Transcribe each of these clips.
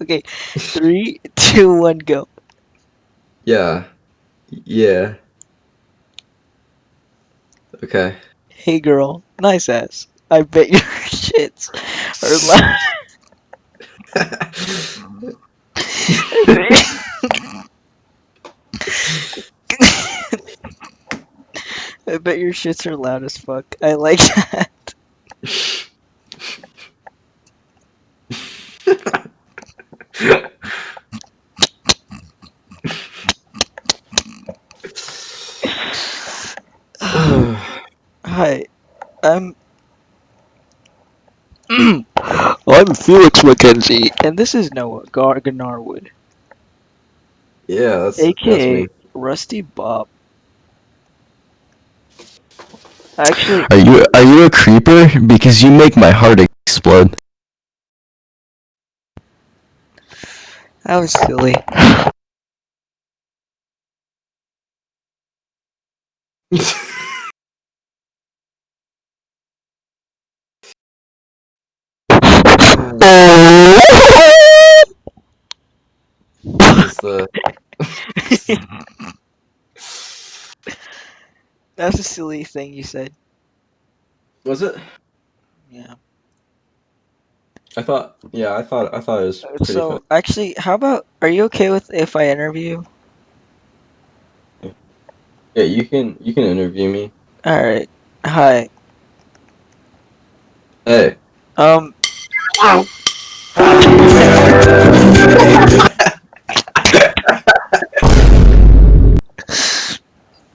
Okay, 3, 2, 1, go. Yeah. Yeah. Okay. Hey girl, nice ass. I bet your shits are loud. I bet your shits are loud as fuck. I like that. Hi, I'm I'm Felix Mackenzie, and this is Noah Gnarwood, Yeah, that's aka me. Rusty Bob. Actually, Are you a creeper? Because you make my heart explode. that was silly. This is the That's a silly thing you said. Was it? Yeah. I thought it was pretty funny. So actually, how about are you okay with if I interview? Yeah, you can interview me. All right. Hi. Hey. Um. All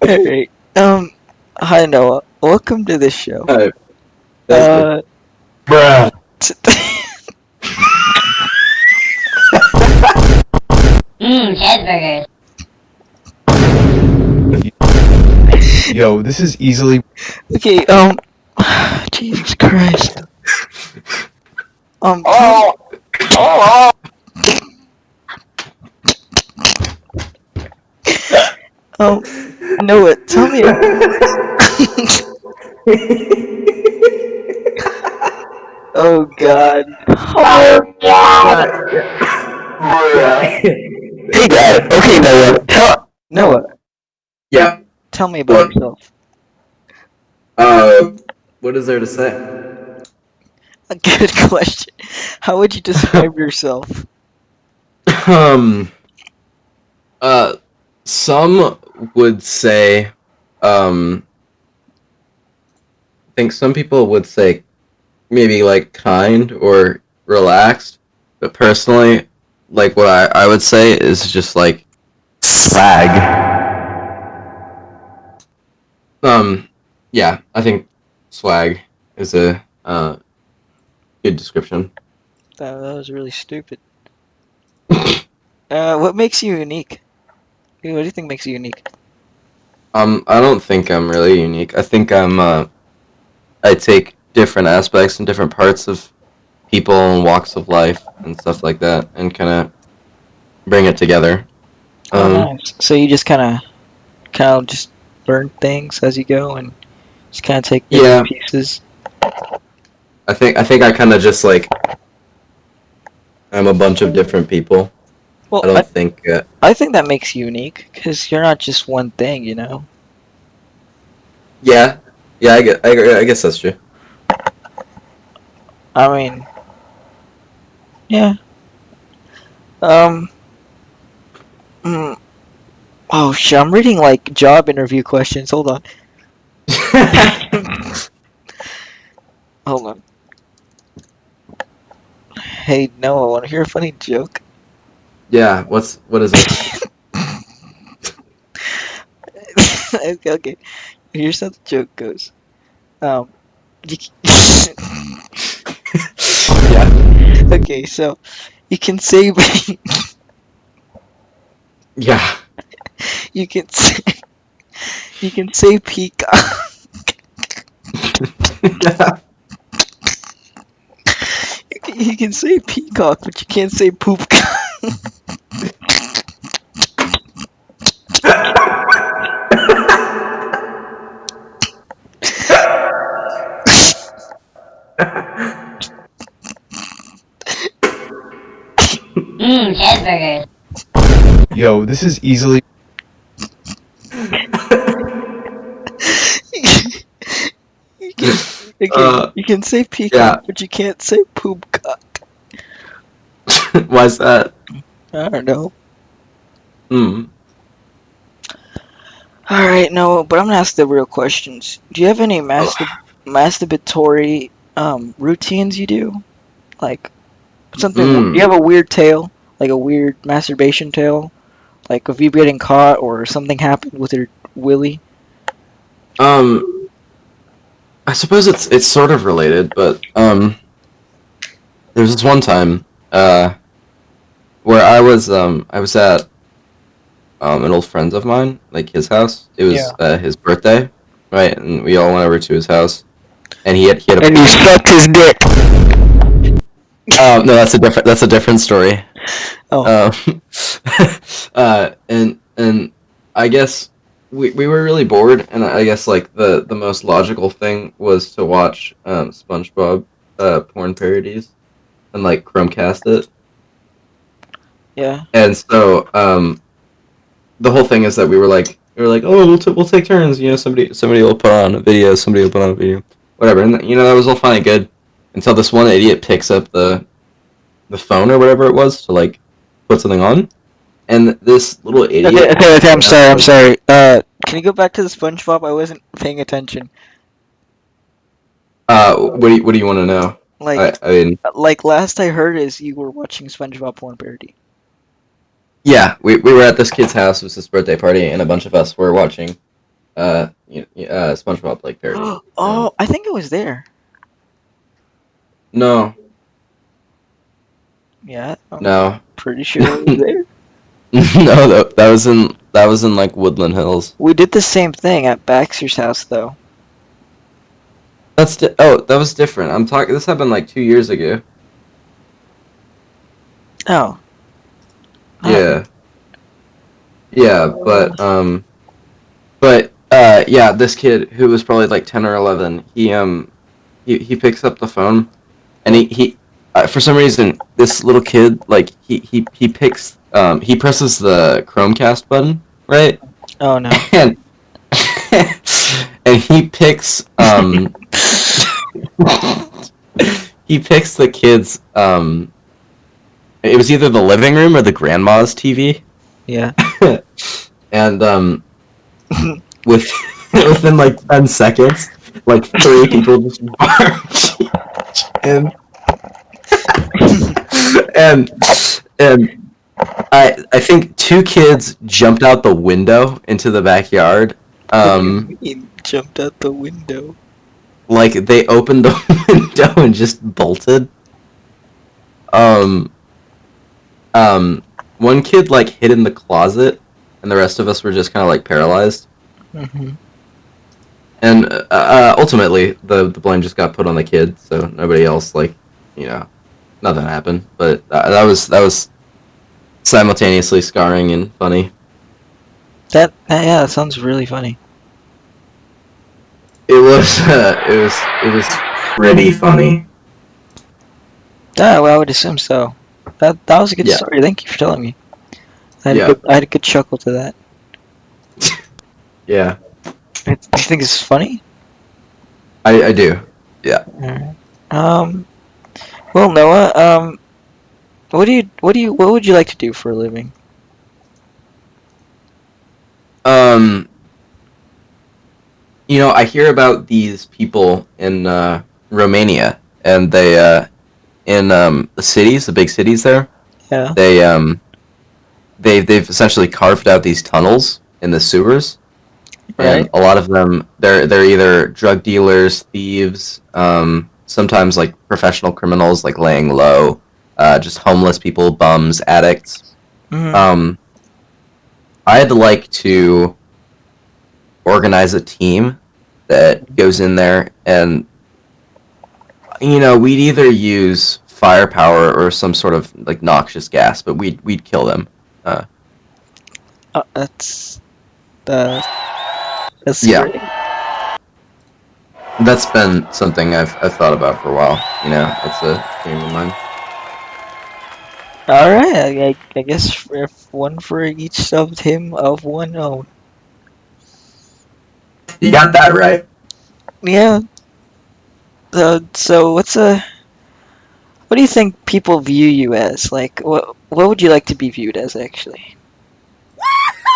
right. Hi Noah. Welcome to the show. Hi. Thank you. Uh. Bruh. t- Cheeseburgers. Yo, this is easily. okay. Jesus Christ. Um. Um. Noah, tell me. Oh God. Oh God. Hey guys, okay Noah, Noah, Yeah. tell me about What? yourself. What is there to say? A good question. How would you describe yourself? Um. Uh. Some would say. I think some people would say maybe like kind or relaxed, but personally, like what I would say is just like swag. um yeah, I think swag is a good description. That was really stupid. What makes you unique? What do you think makes you unique? I don't think I'm really unique. I think I take different aspects and different parts of people and walks of life and stuff like that and kind of bring it together. Oh, Um nice. So you just kind of just learn things as you go, and just kind of take different yeah, pieces. I think I kind of just like I'm a bunch of different people. I Well, I don't think I think that makes you unique because you're not just one thing, you know. yeah. Yeah, I guess that's true. I mean, yeah. Um. Mm, oh shit! I'm reading like job interview questions. Hold on. Hold on. Hey, Noah, want to hear a funny joke? Yeah, what is it? Okay, okay. Here's how the joke goes. Um, you Yeah. okay, so you can say Yeah. you can say you can say peacock. You can say peacock, but you can't say poop. Cheeseburgers. Yo, this is easily. You can, you can say peacock, yeah. but you can't say poop cock. Why's that? I don't know. Hmm. Alright, no, but I'm gonna ask the real questions. Do you have any masturbatory routines you do? Like something? Do you Mm. have a weird tale, like a weird masturbation tale, like of you getting caught or something happened with your willy? Um. I suppose it's sort of related, but there's this one time where I was at an old friend of mine, like his house. It Yeah. was his birthday, right? And we all went over to his house, and he had a And you pool. sucked his dick. No, that's a different story. Oh. Um, and I guess we were really bored, and I guess like the most logical thing was to watch SpongeBob porn parodies and like Chromecast it. Yeah. And so the whole thing is that we were like, oh, we'll take turns. You know, somebody will put on a video, somebody will put on a video, whatever. And you know that was all fine and good until this one idiot picks up the phone or whatever it was to like put something on, and this little idiot. Okay, I'm sorry. Can you go back to the SpongeBob? I wasn't paying attention. What do you want to know? Like, I mean, last I heard is you were watching SpongeBob porn parody. yeah, we were at this kid's house. It was his birthday party, and a bunch of us were watching SpongeBob like parody. Oh, I think it was there. No, Yeah, I'm no, pretty sure it was there. no. That was in like Woodland Hills. We did the same thing at Baxter's house, though. That was different. I'm talking. This happened like 2 years ago. Oh. Yeah, yeah, yeah, this kid who was probably like 10 or 11, he picks up the phone, and he for some reason this little kid like he picks he presses the Chromecast button, right? Oh no. And and he picks he picks the kids it was either the living room or the grandma's TV. Yeah. And with within like 10 seconds, like 3 people just barged in. and and I think 2 kids jumped out the window into the backyard. He jumped out the window. Like they opened the window and just bolted. One kid like hid in the closet, and the rest of us were just kind of like paralyzed. Mm-hmm. And ultimately, the blame just got put on the kid, so nobody else like, you know, nothing happened. But that was simultaneously scarring and funny. Yeah, that sounds really funny. It was pretty funny. Yeah, well, I would assume so. That was a good Yeah. story. Thank you for telling me. I Yeah. had a good chuckle to that. Yeah, Do you think it's funny? I do. Alright. Well, Noah, what would you like to do for a living? You know, I hear about these people in Romania, and they in the cities, the big cities there. Yeah. They've essentially carved out these tunnels in the sewers, Right. and a lot of them they're either drug dealers, thieves, sometimes like professional criminals, like laying low, just homeless people, bums, addicts. Mhm. I'd like to organize a team that goes in there, and you know, we'd either use firepower or some sort of like noxious gas, but we'd kill them. That's Yeah. great. That's been something I've thought about for a while. You know, it's a dream of mine. All right, I guess if one for each subbed him of one own. You got that right. Yeah. So what do you think people view you as? Like, what would you like to be viewed as, actually?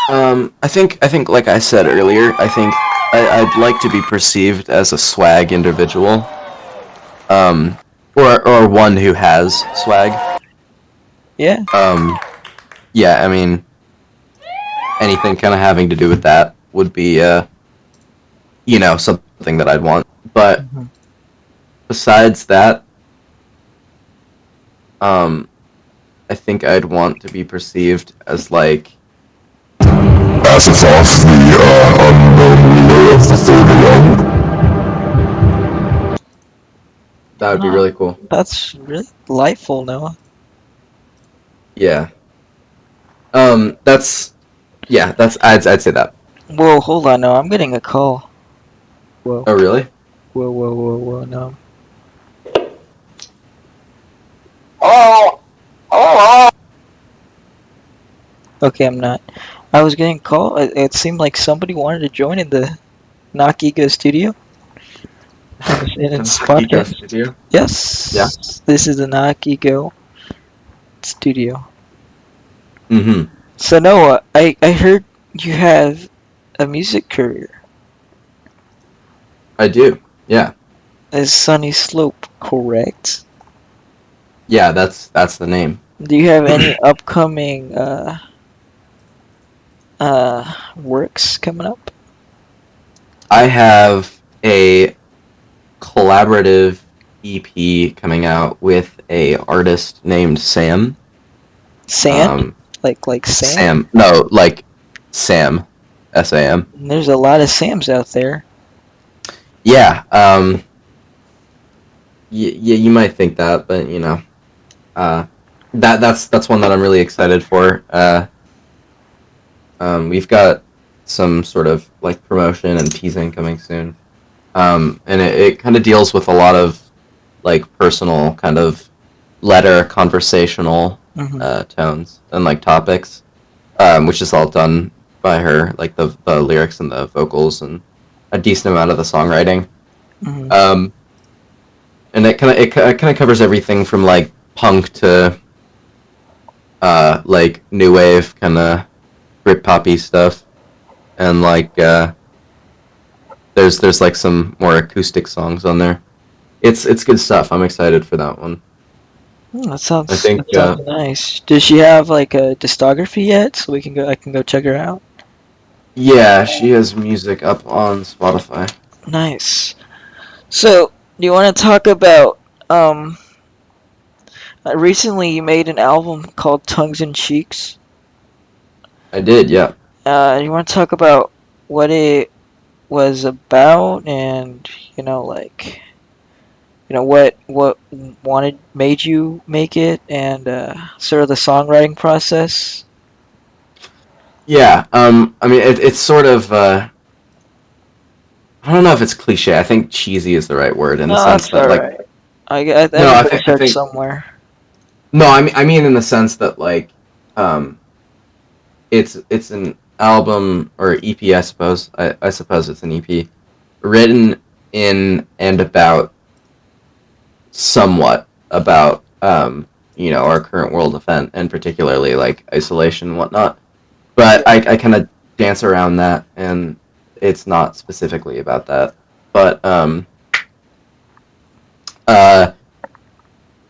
I think, like I said earlier, I think I'd like to be perceived as a swag individual, or one who has swag. Yeah. Um, yeah, I mean, anything kind of having to do with that would be, something that I'd want. But Mhm. besides that, um, I think I'd want to be perceived as like, As it's off the unknown ruler of the third realm. that would be Oh, really cool. that's really delightful, Noah. Yeah. That's yeah. I'd say that. Whoa, hold on, no, I'm getting a call. Whoa, Oh really? whoa, no. Okay, I'm not. I was getting a call. It seemed like somebody wanted to join in the Knock Ego studio. In its Ego podcast. Studio. Yeah. Yes, this is the Knock Ego studio. Mm-hmm. So Noah, I heard you have a music career. I do. Yeah. Is Sunny Slope correct? Yeah. That's the name. Do you have any upcoming works coming up? I have a collaborative EP coming out with a artist named Sam. Sand? Um, Like sand? Sam. No, like Sam. SAM. There's a lot of Sams out there. Yeah. You might think that, but uh, that's one that I'm really excited for. We've got some sort of like promotion and teasing coming soon. And it kind of deals with a lot of like personal kind of letter conversational Hmm. tones and like topics, which is all done by her, like the lyrics and the vocals and a decent amount of the songwriting. Hmm. Um, and it kind of covers everything from like punk to like new wave kind of Brit poppy stuff, and like there's like some more acoustic songs on there. It's good stuff. I'm excited for that one. That I sounds think nice. Does she have like a discography yet? So I can go check her out. yeah, she has music up on Spotify. Nice. So, do you want to talk about um recently you made an album called Tongues and Cheeks. I did, yeah. You want to talk about what it was about and like what wanted made you make it and sort of the songwriting process. Yeah, I mean, it's sort of, I don't know if it's cliche. I think cheesy is the right word in the No, sense that's that, all like, right. no, I Everybody think, I starts think, somewhere. no, I mean in the sense that, like, um, it's an album or EP, I suppose. I suppose it's an EP written in and about somewhat about our current world event and particularly like isolation and whatnot. But I kind of dance around that, and it's not specifically about that. But uh,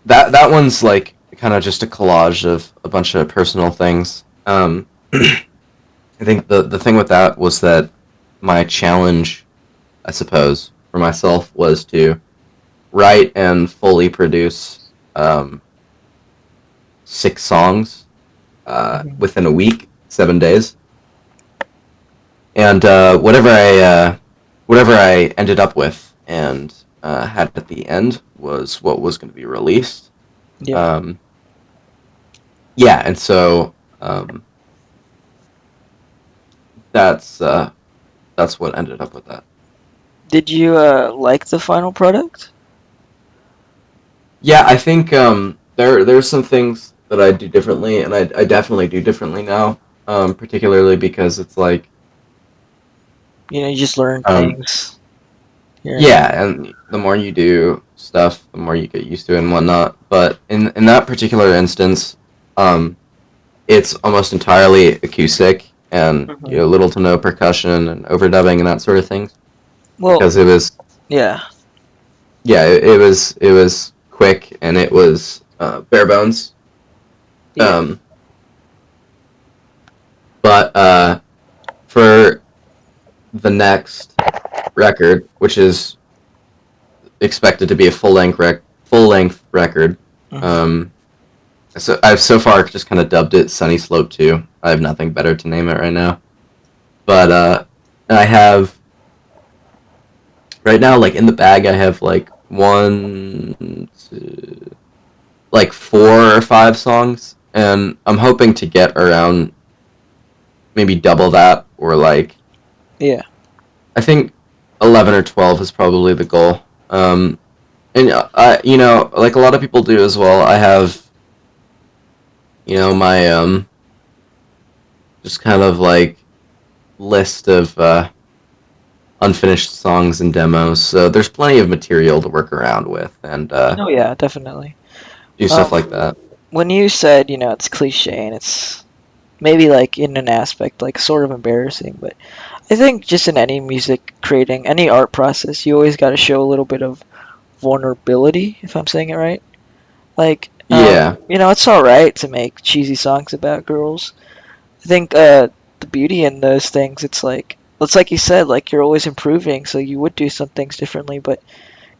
that one's like kind of just a collage of a bunch of personal things. I think the thing with that was that my challenge, I suppose, for myself was to write and fully produce 6 songs Mhm. within a week, 7 days, and whatever I ended up with and had at the end was what was going to be released. Yeah. Um, yeah, and so that's that's what ended up with that. Did you like the final product? Yeah, I think there's some things that I do differently, and I definitely do differently now. Particularly because it's like, You just learn um, things here and there. yeah, and the more you do stuff, the more you get used to it and whatnot. But in that particular instance, um, it's almost entirely acoustic and Mhm. little to no percussion and overdubbing and that sort of thing. Well, Because it was yeah, it was quick and it was bare bones. yeah. Um, but for the next record, which is expected to be a full length record. Mhm. Um, so I've so far just kind of dubbed it Sunny Slope 2. I have nothing better to name it right now. But I have right now, like in the bag, I have like one, two, like 4 or 5 songs, and I'm hoping to get around maybe double that, or like Yeah. I think 11 or 12 is probably the goal. And like a lot of people do as well. I have my just kind of like list of unfinished songs and demos. So there's plenty of material to work around with and Oh yeah, definitely. do stuff like that. When you said, it's cliche and it's maybe like in an aspect like sort of embarrassing, but I think just in any music creating, any art process, you always got to show a little bit of vulnerability, if I'm saying it right. Like, Yeah, it's all right to make cheesy songs about girls. I think the beauty in those things, it's like you said, like you're always improving, so you would do some things differently. But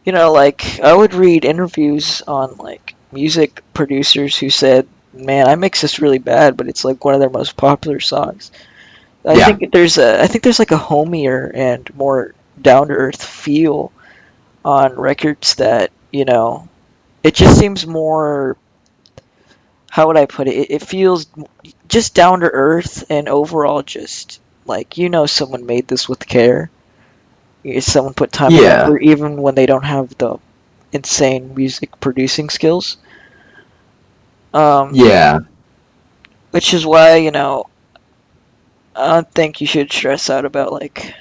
like I would read interviews on like music producers who said, "Man, I mix this really bad, but it's like one of their most popular songs." yeah, I think there's like a homier and more down to earth feel on records that it just seems more. How would I put it? It feels just down to earth and overall just like someone made this with care. Someone put time and yeah, effort even when they don't have the insane music producing skills. Um, yeah, which is why I don't think you should stress out about like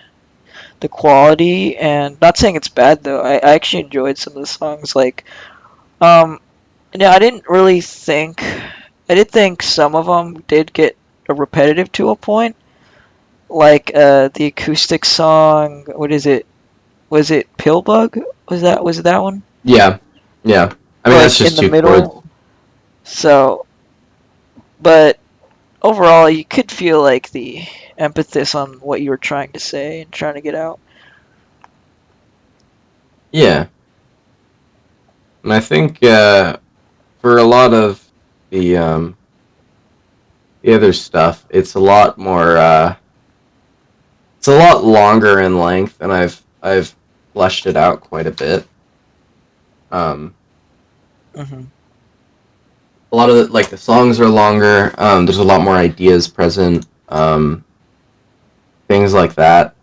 the quality. And not saying it's bad though. I actually enjoyed some of the songs. Like um, I didn't really think. I did think some of them did get repetitive to a point. Like the acoustic song. What is it? Was it Pillbug? Was it that one? yeah, yeah. I mean Like that's in just the 2 chords. middle. So, but overall, you could feel like the emphasis on what you were trying to say and trying to get out. Yeah, and I think for a lot of the the other stuff, it's a lot longer in length, and I've fleshed it out quite a bit. Um, Hmm. a lot of the songs are longer. There's a lot more ideas present. Things like that.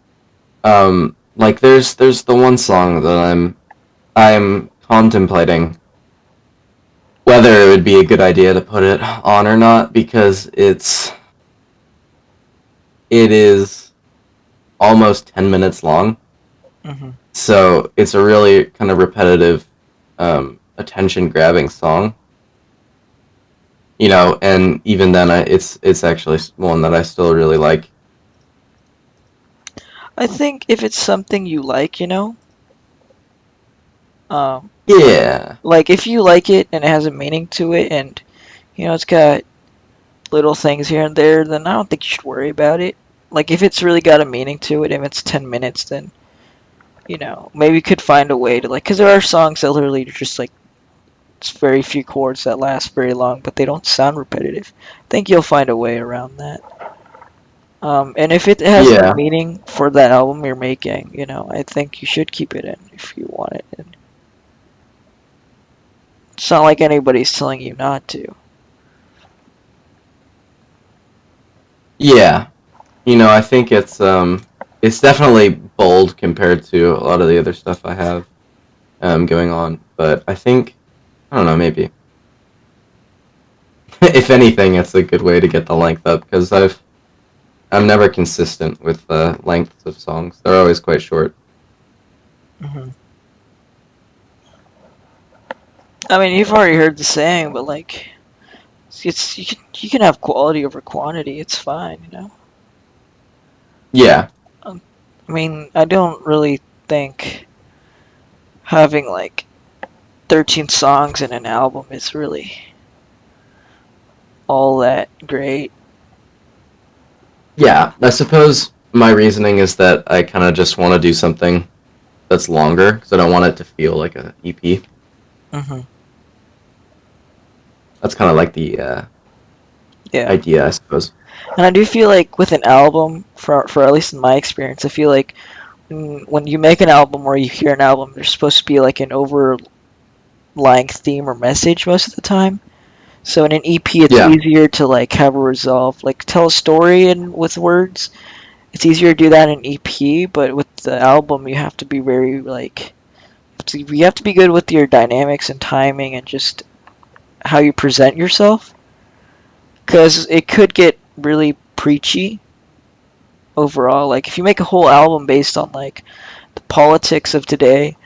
Like there's the one song that I'm contemplating whether it would be a good idea to put it on or not because it is almost 10 minutes long. Hmm. So it's a really kind of repetitive, attention grabbing song. And even then, it's actually one that I still really like. I think if it's something you like, um, Yeah, like if you like it and it has a meaning to it, and it's got little things here and there, then I don't think you should worry about it. Like if it's really got a meaning to it, if it's 10 minutes, then maybe you could find a way to like, because there are songs that literally are just like it's very few chords that last very long, but they don't sound repetitive. I think you'll find a way around that. And if it has a yeah, meaning for that album you're making, I think you should keep it in if you want it. And it's not like anybody's telling you not to. yeah. I think it's definitely bold compared to a lot of the other stuff I have going on. But I think I don't know, maybe. if anything, it's a good way to get the length up because I'm never consistent with the lengths of songs. They're always quite short. Hmm. I mean, you've already heard the saying, but like, it's you can have quality over quantity. It's fine, you know. Yeah, I mean, I don't really think having like 13 songs in an album is really all that great. yeah. I suppose my reasoning is that I kind of just want to do something that's longer because I don't want it to feel like a EP. Hmm. That's kind of like the Yeah. idea, I suppose. And I do feel like with an album, for at least in my experience, I feel like when you make an album or you hear an album, there's supposed to be like an overlying theme or message most of the time. So in an EP, it's Yeah, easier to like have a resolve, like tell a story and with words. It's easier to do that in EP, but with the album, you have to be very like you have to be good with your dynamics and timing and just how you present yourself, because it could get really preachy overall. Like if you make a whole album based on like the politics of today,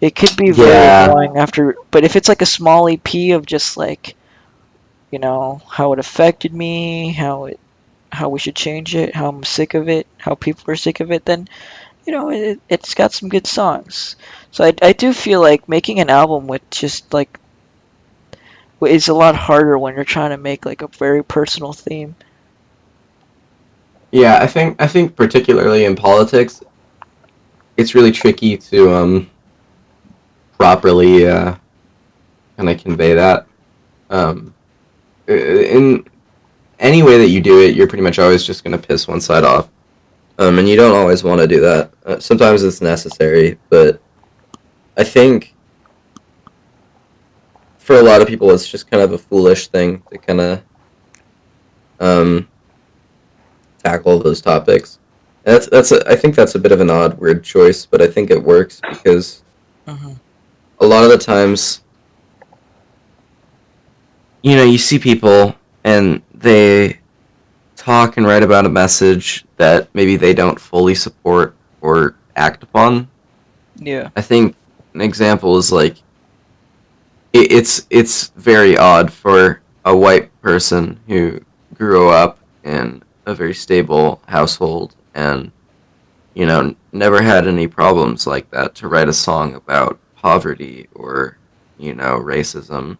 it could be very yeah, annoying after. But if it's like a small EP of just like how it affected me, how we should change it, how I'm sick of it, how people are sick of it, then it's got some good songs. So I do feel like making an album with just like is a lot harder when you're trying to make like a very personal theme. yeah. I think particularly in politics, it's really tricky to properly kind of convey that. Um, in any way that you do it, you're pretty much always just going to piss one side off. And you don't always want to do that. Sometimes it's necessary, but I think for a lot of people, it's just kind of a foolish thing to kind of um, tackle those topics. And I think that's a bit of an odd word choice, but I think it works because Hmm. a lot of the times, you see people and they talk and write about a message that maybe they don't fully support or act upon. Yeah, I think an example is like it's very odd for a white person who grew up in a very stable household and never had any problems like that to write a song about poverty or racism,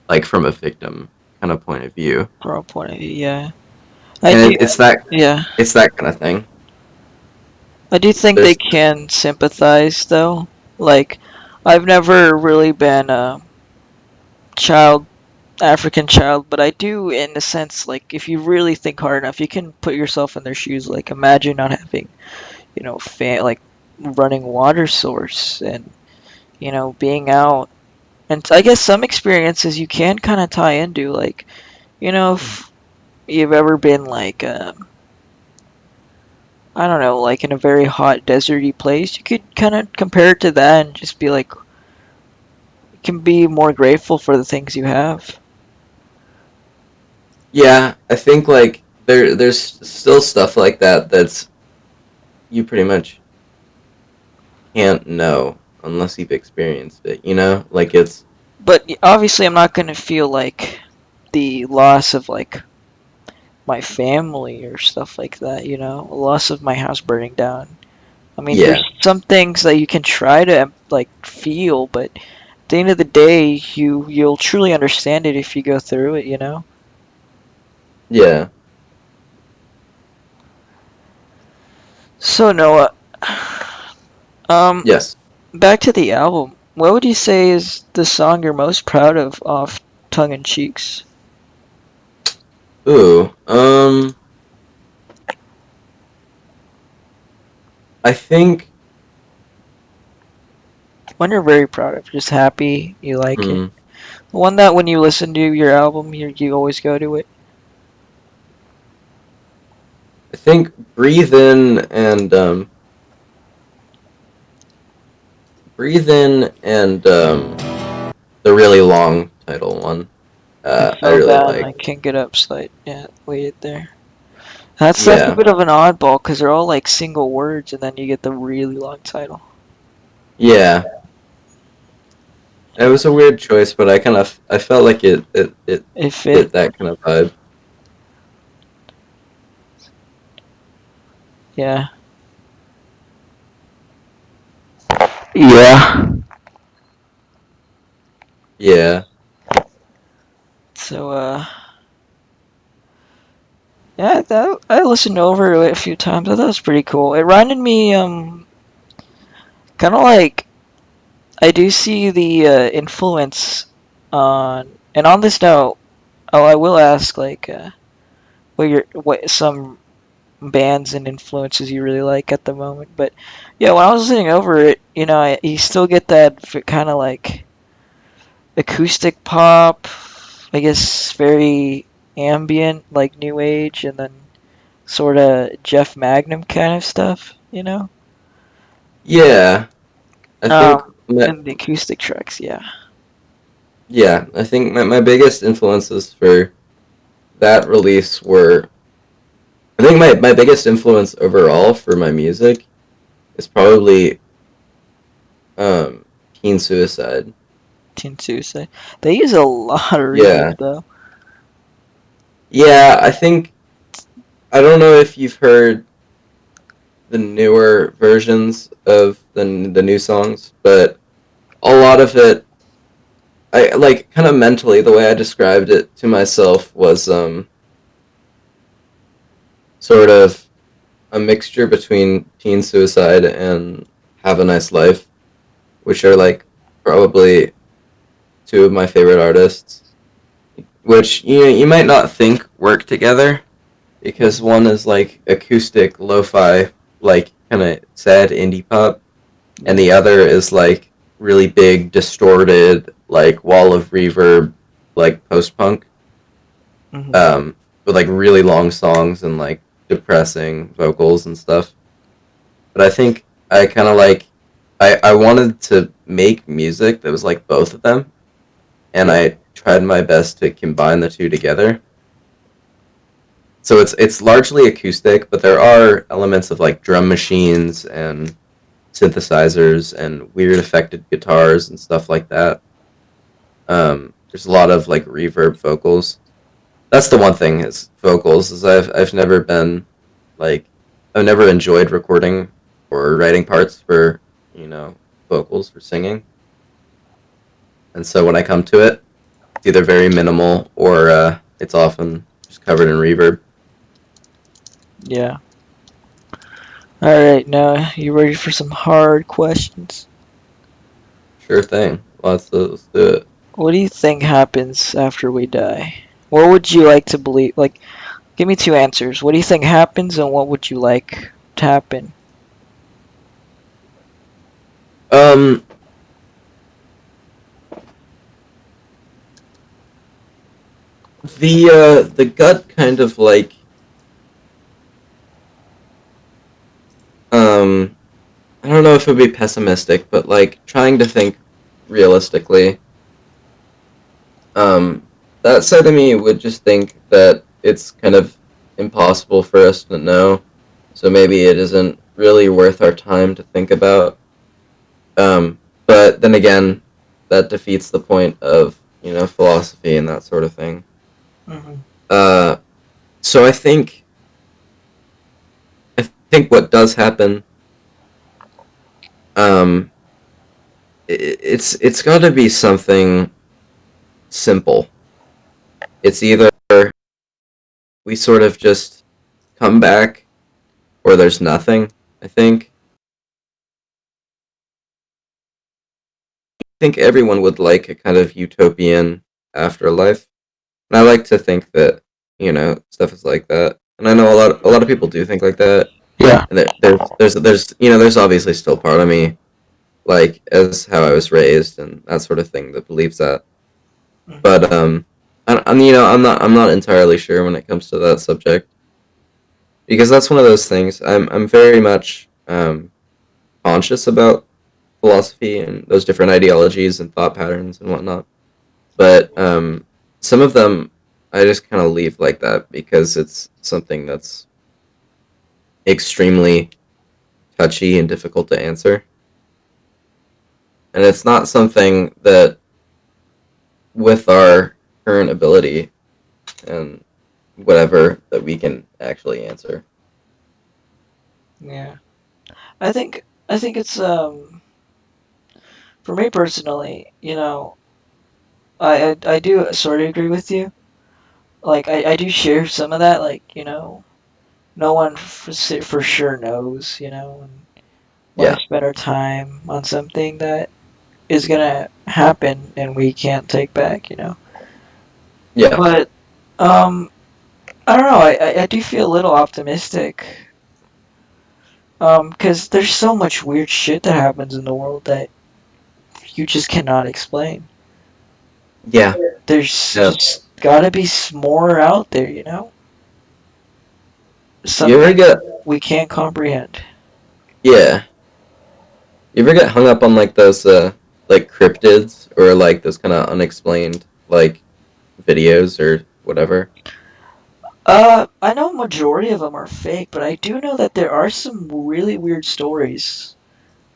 like from a victim kind of point of view. from a point of view, yeah. I And do, yeah. it's that kind of thing. I do think they There's can sympathize though. Like, I've never really been a child, African child, but I do in a sense, like, if you really think hard enough, you can put yourself in their shoes. Like, imagine not having, like running water source and, being out. And I guess some experiences you can kind of tie into, like, if you've ever been like, I don't know, like in a very hot deserty place, you could kind of compare it to that and just be like, you can be more grateful for the things you have. Yeah, I think like there's still stuff like that that's you pretty much can't know unless you've experienced it, Like it's But obviously, I'm not going to feel like the loss of like my family or stuff like that, a loss of my house burning down. I mean, there's yeah. some things that you can try to like feel, but at the end of the day, you'll truly understand it if you go through it. Yeah. So Noah, um, Yes. back to the album. What would you say is the song you're most proud of off Tongue in Cheeks? Ooh. I think One you're very proud of, just happy you like it. hmm, The one that when you listen to your album, you always go to it. I think breathe in and the really long title one. I I fell really down. like. I can't get up, so I waited there. That's a Yeah, bit of an oddball because they're all like single words, and then you get the really long title. yeah. It Yeah, was a weird choice, but I felt like it it fit. fit that kind of vibe. Yeah. Yeah. Yeah, So yeah, I listened over it a few times. I thought it was pretty cool. It reminded me kind of like I do see the influence on. And on this note, oh, I will ask like what some bands and influences you really like at the moment. But yeah, when I was listening over it, you still get that kind of like acoustic pop, I guess very ambient, like new age, and then sort of Jeff Magnum kind of stuff. yeah. I think my And the acoustic tracks, yeah. yeah. I think my biggest influences for that release were. I think my biggest influence overall for my music is probably um, teen suicide. Teen Suicide. They use a lot of reverb Yeah, though. yeah. I don't know if you've heard the newer versions of the new songs, but a lot of it, I like kind of mentally the way I described it to myself was sort of a mixture between teen suicide and have a nice life, which are like probably two of my favorite artists, which you might not think work together because Mhm. one is like acoustic lo-fi, like kind of sad indie pop, and Yeah. the other is like really big distorted like wall of reverb like post-punk, Hmm. um with like really long songs and like depressing vocals and stuff. But I think I kind of like I wanted to make music that was like both of them, and Yeah. I tried my best to combine the two together. So it's largely acoustic, but there are elements of like drum machines and synthesizers and weird affected guitars and stuff like that. There's a lot of like reverb vocals. That's the one thing is vocals is I've never been like I've never enjoyed recording or writing parts for vocals for singing, and so when I come to it, it's either very minimal or it's often just covered in reverb. Yeah. All right, now you ready for some hard questions? Sure thing. Let's do it. What do you think happens after we die? What would you like to believe? Like, give me two answers. What do you think happens, and what would you like to happen? Um, the gut kind of like um I don't know if it would be pessimistic, but like trying to think realistically. Um, that side of me would just think that it's kind of impossible for us to know, so maybe it isn't really worth our time to think about. But then again, that defeats the point of philosophy and that sort of thing. Hmm. Uh, so I think what does happen, um, it's got to be something simple. It's either we sort of just come back or there's nothing. I think everyone would like a kind of utopian afterlife. And I like to think that, stuff is like that. And I know a lot of people do think like that. Yeah. And there's obviously still part of me, like as how I was raised and that sort of thing that believes that. Hmm. But I'm not entirely sure when it comes to that subject because that's one of those things. I'm very much conscious about philosophy and those different ideologies and thought patterns and whatnot. But some of them I just kind of leave like that because it's something that's extremely touchy and difficult to answer. And it's not something that, with our current ability and whatever, that we can actually answer. Yeah. I think it's for me personally, I do sort of agree with you. Like I do share some of that. Like no one for sure knows. And why Yeah, spend our time on something that is gonna happen and we can't take back. yeah, But I don't know. I do feel a little optimistic. Because there's so much weird shit that happens in the world that you just cannot explain. yeah, There's yeah. just gotta be more out there, You ever something get we can't comprehend. yeah? You ever get hung up on like those like cryptids or like those kind of unexplained like videos or whatever? I know majority of them are fake, but I do know that there are some really weird stories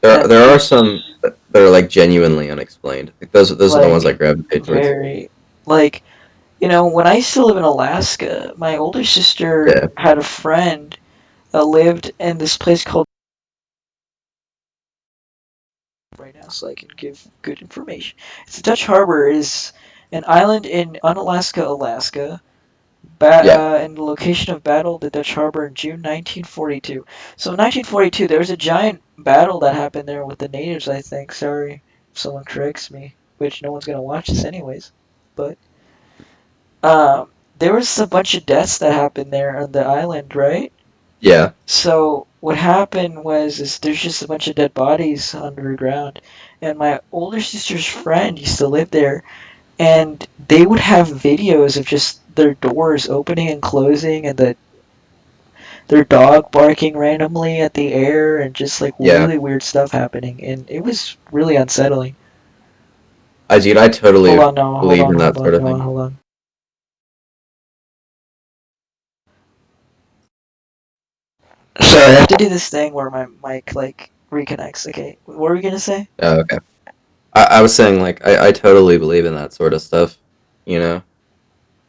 that There are just some that are like genuinely unexplained. Like those are the ones I like gravitate towards. very like when I used to live in Alaska, my older sister Yeah, had a friend that lived in this place called right now, so I can give good information. It's Dutch Harbor is an island in Unalaska, Alaska. yeah, In the location of battle, the Dutch Harbor in June 1942. So in 1942, there was a giant battle that happened there with the natives, I think. Sorry if someone corrects me, which no one's going to watch this anyways. But there was a bunch of deaths that happened there on the island, right? yeah, So what happened was is there's just a bunch of dead bodies underground, and my older sister's friend used to live there, and they would have videos of just their doors opening and closing, and their dog barking randomly at the air, and just like yeah. really weird stuff happening, and it was really unsettling. I Hold totally on, no, hold believe on, in hold that on, sort of no, thing. hold on. Sorry, I have to do this thing where my mic like reconnects. Okay, what were we gonna say? Oh, okay. I was saying like I totally believe in that sort of stuff. You know,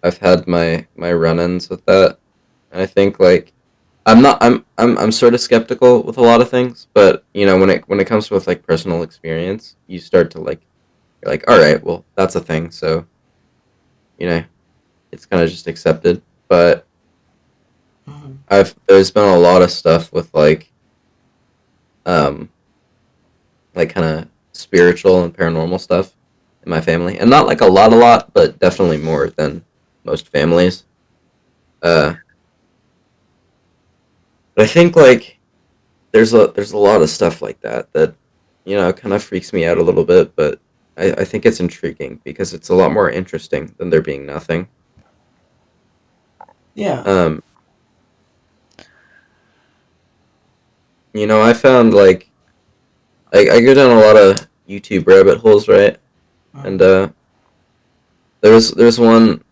I've had my run-ins with that, and I think like I'm sort of skeptical with a lot of things, but when it comes to with like personal experience, you start to like you're like, all right, well that's a thing, so you know it's kind of just accepted. But Hmm. I've there's been a lot of stuff with um like kind of spiritual and paranormal stuff in my family, and not like a lot, but definitely more than most families. Uh, but I think like there's a lot of stuff like that that kind of freaks me out a little bit, but I think it's intriguing because it's a lot more interesting than there being nothing. Yeah. Um, I found like I go down a lot of YouTube rabbit holes, right? And Hmm. there's one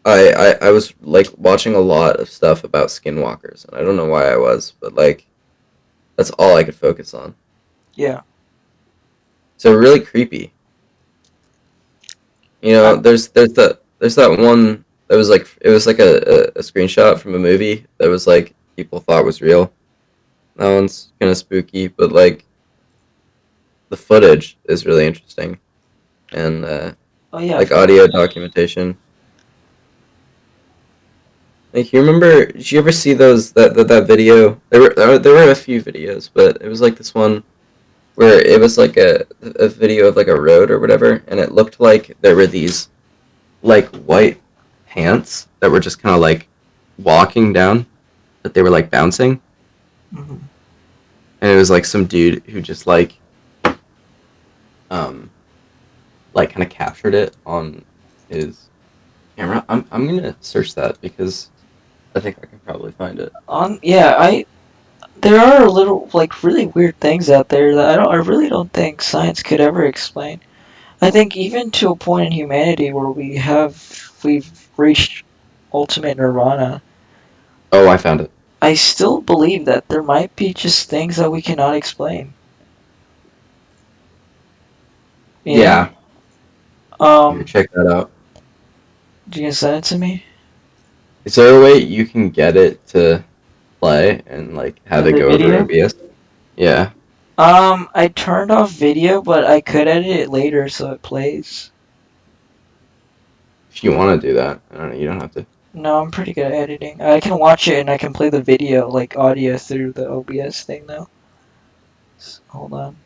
I was like watching a lot of stuff about skinwalkers, and I don't know why I was, but like that's all I could focus on. Yeah. So really creepy. I, There's that one that was like it was like a screenshot from a movie that was like people thought was real. That one's kind of spooky, but like the footage is really interesting and oh yeah, like audio documentation. Like you remember? Did you ever see those that video? There were a few videos, but it was like this one where it was like a video of like a road or whatever, and it looked like there were these like white pants that were just kind of like walking down, but they were like bouncing, hmm. and it was like some dude who just um like kind of captured it on his camera. I'm gonna search that because I think I can probably find it. Yeah, I there are little like really weird things out there that I really don't think science could ever explain. I think even to a point in humanity where we've reached ultimate nirvana, Oh, I found it. I still believe that there might be just things that we cannot explain. You know? Yeah, here, Um, check that out. do you gonna send it to me? Is there a way you can get it to play and like have it The go over video? OBS? Yeah, I turned off video, but I could edit it later so it plays. if you want to do that, I don't know. You don't have to. No, I'm pretty good at editing. I can watch it and I can play the video, like audio, through the OBS thing though. Hold on.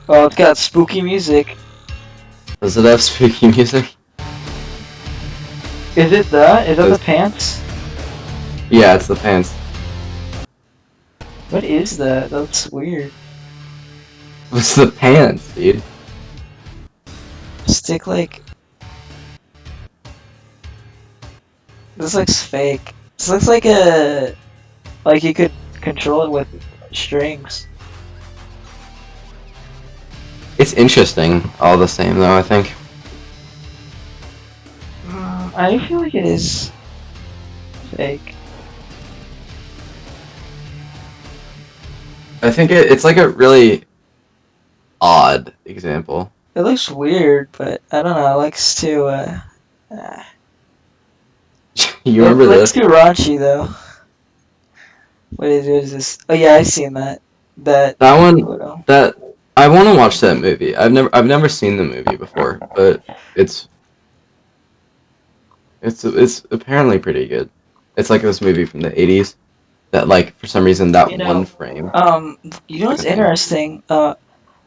Oh, it's got spooky music. Does it have spooky music? Is it that? Is that the Does- pants? Yeah, it's the pants. What is that? That's weird. It's the pants, dude. Stick like. This looks fake. This looks like a. Like you could control it with strings. It's interesting, all the same, though. I think. I feel like it is fake. I think it's like a really odd example. It looks weird, but I don't know. It likes to. Ah. You It remember looks this? too raunchy though. What is this? Oh yeah, I've seen that. That That one. photo. That I want to watch that movie. I've never seen the movie before, but it's apparently pretty good. It's like this movie from the '80s that like for some reason that You one know, frame you is know like what's a thing. interesting?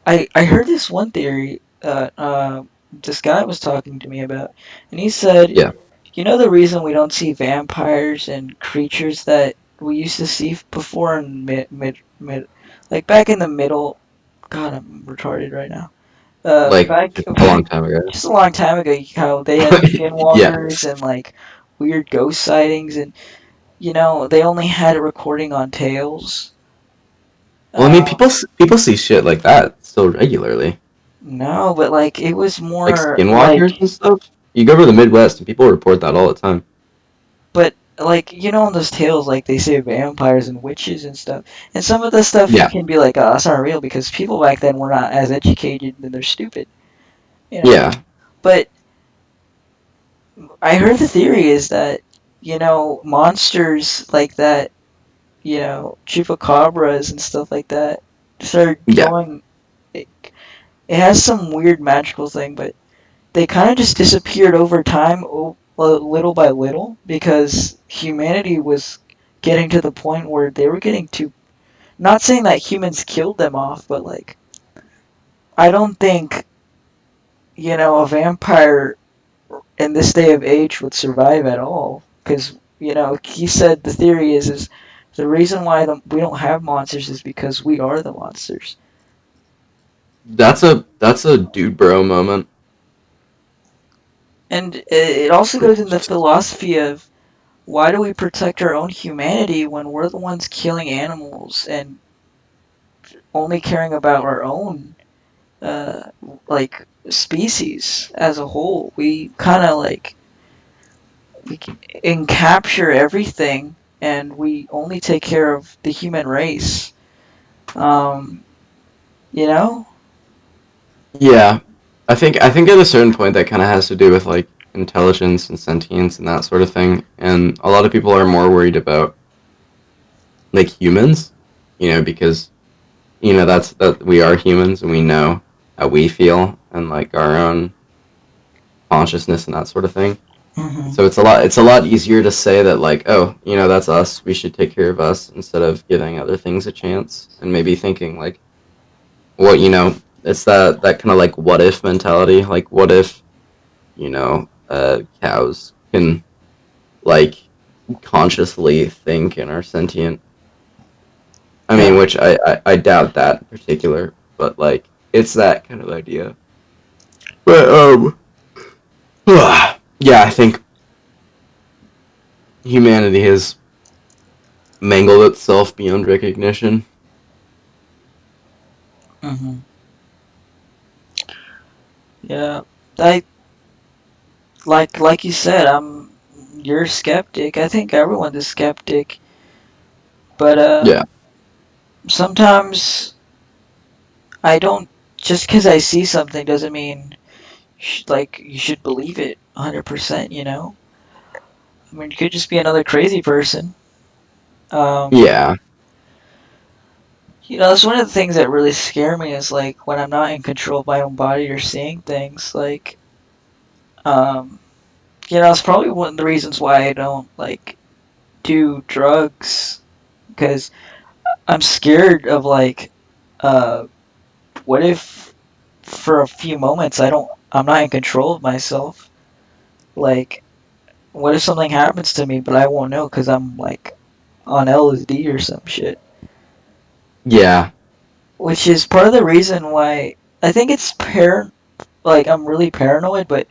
I heard this one theory that this guy was talking to me about, and he said, Yeah, you know, the reason we don't see vampires and creatures that we used to see before in mid, like back in the middle. God, I'm retarded right now. like Back just a long time ago. just a long time ago, how they had Yeah. skinwalkers and like weird ghost sightings, and they only had a recording on tales. Well, I mean, Uh, people see shit like that still regularly, no, but like it was like more skinwalkers like, and stuff. You go to the Midwest and people report that all the time. but like in those tales, like they say vampires and witches and stuff, and some of the stuff you Yeah, can be like, oh, that's not real because people back then were not as educated and they're stupid, you know. yeah, But I heard the theory is that monsters like that, chupacabras and stuff like that, start yeah. going. It, it has some weird magical thing, but they kind of just disappeared over time, little by little, because humanity was getting to the point where they were getting too. Not saying that humans killed them off, but like I don't think a vampire in this day of age would survive at all, because he said the theory is the reason why we don't have monsters is because we are the monsters. That's a dude bro moment. And it also For goes in the philosophy of, why do we protect our own humanity when we're the ones killing animals and only caring about our own, uh, like, species as a whole? We kind of like we encapture everything, and we only take care of the human race. Um, you know? Yeah, I think at a certain point that kind of has to do with like intelligence and sentience and that sort of thing. And a lot of people are more worried about like humans, because that we are humans and we know how we feel and like our own consciousness and that sort of thing. Hmm. So it's a lot easier to say that like, oh, that's us. We should take care of us instead of giving other things a chance and maybe thinking like, what it's that kind of like what if mentality. Like, what if cows can like consciously think and are sentient? I mean, Yeah. which I doubt that in particular, but like it's that kind of idea. But yeah, I think humanity has mangled itself beyond recognition. Hmm. Yeah, I like you said, you're a skeptic. I think everyone's a skeptic, but Yeah, sometimes I don't. Just because I see something doesn't mean like you should believe it 100%. You know, I mean, you could just be another crazy person. Um, yeah, that's one of the things that really scare me is like when I'm not in control of my own body or seeing things. Like, um, it's probably one of the reasons why I don't like do drugs because I'm scared of like, uh, what if for a few moments I'm not in control of myself? Like, what if something happens to me but I won't know because I'm like on LSD or some shit? yeah, Which is part of the reason why I think it's like I'm really paranoid, but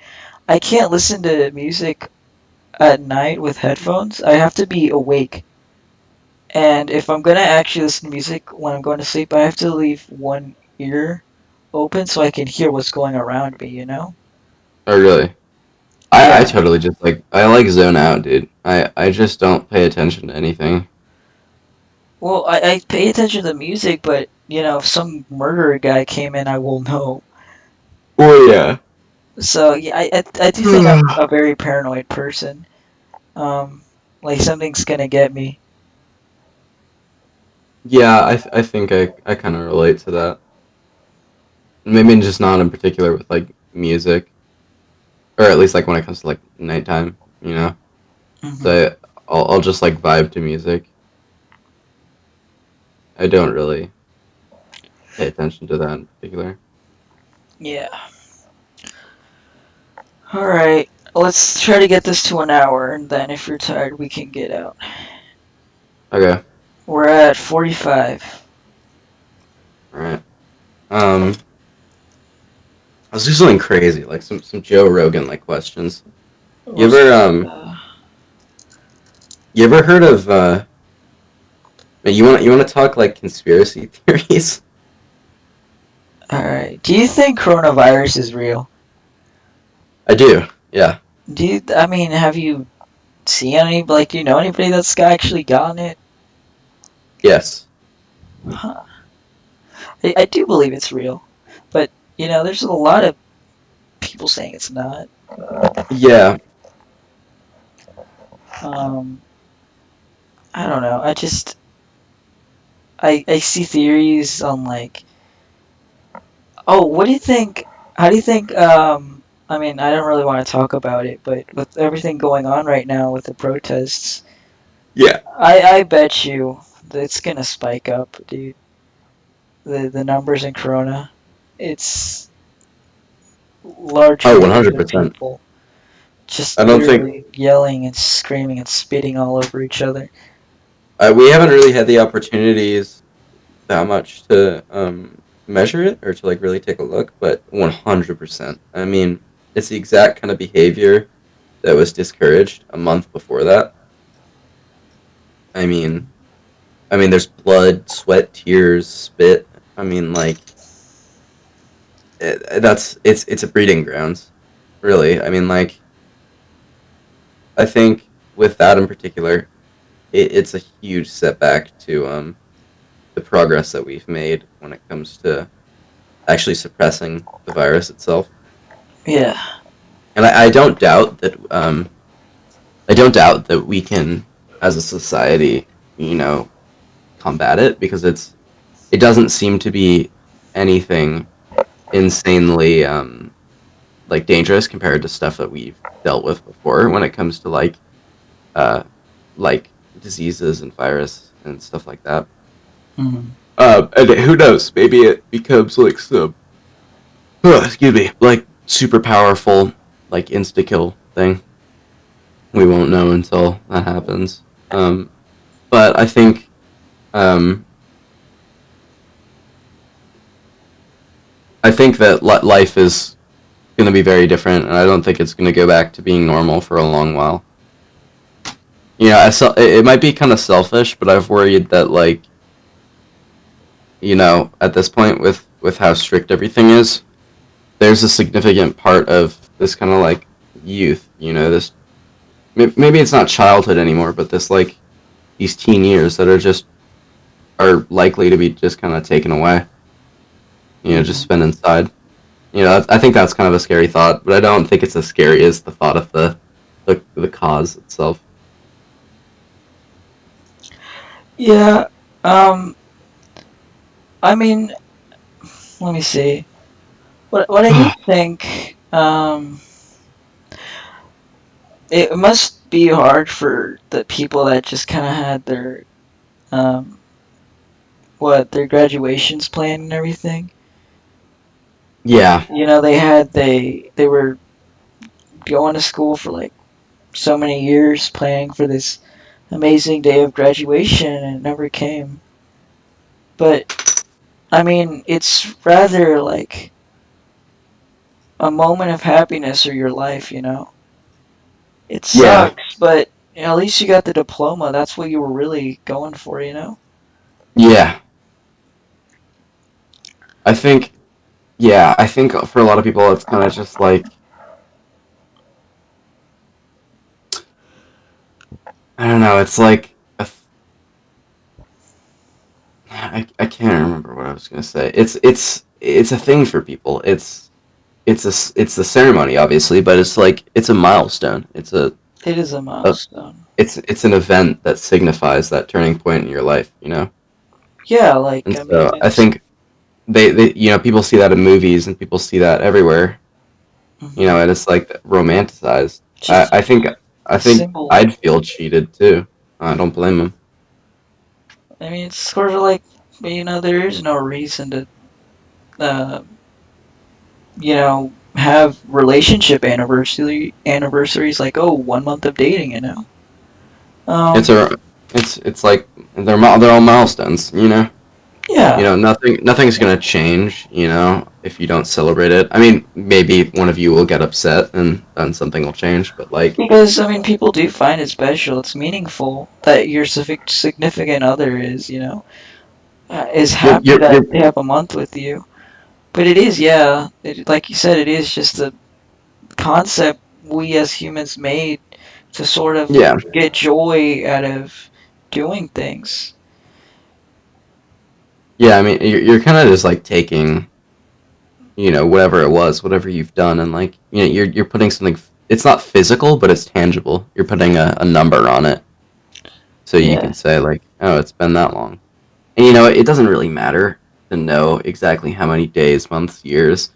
I can't listen to music at night with headphones. I have to be awake. And if I'm gonna actually listen to music when I'm going to sleep, I have to leave one ear open so I can hear what's going around me, you know? oh really? I Yeah. totally just like I like zone out, dude. I just don't pay attention to anything. Well, I pay attention to the music, but if some murderer guy came in, I will know. Oh yeah. So yeah, I do think I'm a very paranoid person. Um, like something's gonna get me. Yeah, I think I kind of relate to that. Maybe just not in particular with like music, or at least like when it comes to like nighttime, you know. Hmm. So I'll just like vibe to music. I don't really pay attention to that in particular. Yeah. All right. Let's try to get this to an hour, and then if you're tired, we can get out. Okay, We're at 45. all right. Let's do something crazy, like some Joe Rogan like questions. You What's ever uh, you ever heard of you want to talk like conspiracy theories? all right. Do you think coronavirus is real? I do. Yeah. I mean, have you seen any, like, do you know anybody that's actually gotten it? Yes. Huh. I do believe it's real, but, there's a lot of people saying it's not. Yeah. Um, I don't know. I see theories on, like, oh, what do you think? How do you think, I mean, I don't really want to talk about it, but with everything going on right now with the protests, Yeah. I bet you that it's gonna spike up, dude. The numbers in Corona, it's large Oh, groups of 100%. people just I don't think literally yelling and screaming and spitting all over each other. we haven't really had the opportunities that much to measure it or to like really take a look, but 100%. I mean, it's the exact kind of behavior that was discouraged a month before that. I mean, there's blood, sweat, tears, spit. I mean, like it's a breeding grounds, really. I mean, like I think with that in particular, it's a huge setback to the progress that we've made when it comes to actually suppressing the virus itself. Yeah. And I don't doubt that I don't doubt that we can, as a society, you know, combat it because it doesn't seem to be anything insanely like dangerous compared to stuff that we've dealt with before when it comes to uh like diseases and virus and stuff like that. Hmm. And who knows? Maybe it becomes like some excuse me, like super powerful like insta kill thing. We won't know until that happens. But um, I think that life is going to be very different, and I don't think it's going to go back to being normal for a long while. It might be kind of selfish, but I've worried that like at this point with how strict everything is, there's a significant part of this kind of like youth, this maybe it's not childhood anymore, but this like these teen years that are likely to be just kind of taken away, just Hmm. spent inside. I think that's kind of a scary thought, but I don't think it's as scary as the thought of the cause itself. Yeah. Um. I mean, let me see. What I do think. It must be hard for the people that just kind of had their um their graduations planned and everything. Yeah, They were going to school for like so many years planning for this amazing day of graduation and it never came. But I mean, it's rather like a moment of happiness or your life. It yeah, sucks, but at least you got the diploma. That's what you were really going for. yeah. I think, yeah, I think for a lot of people, it's kind of just like I don't know. It's like I can't remember what I was gonna say. It's a thing for people. It's the ceremony, obviously, but it's like it's a milestone. It is a A milestone. it's an event that signifies that turning point in your life. Yeah, like And I mean, so I it's think they people see that in movies and people see that everywhere, mhm, and it's like romanticized. I, just I think I a think symbol. I'd feel cheated too. I don't blame them. I mean, it's sort of like there is no reason to uh, have relationship anniversaries like 1 month of dating. It's Um, a it's like they're all milestones. yeah, Nothing's gonna change. If you don't celebrate it. I mean, maybe one of you will get upset and then something will change. But like, because I mean, people do find it special. It's meaningful that your significant other is happy that you're they have a month with you. But it is, yeah, like you said, it is just a concept we as humans made to sort of yeah, get joy out of doing things. yeah. I mean, you're kind of just like taking whatever it was, whatever you've done, and like you're putting something. It's not physical, but it's tangible. You're putting a number on it, so you Yeah. can say like, oh, it's been that long. And it doesn't really matter to know exactly how many days, months, years,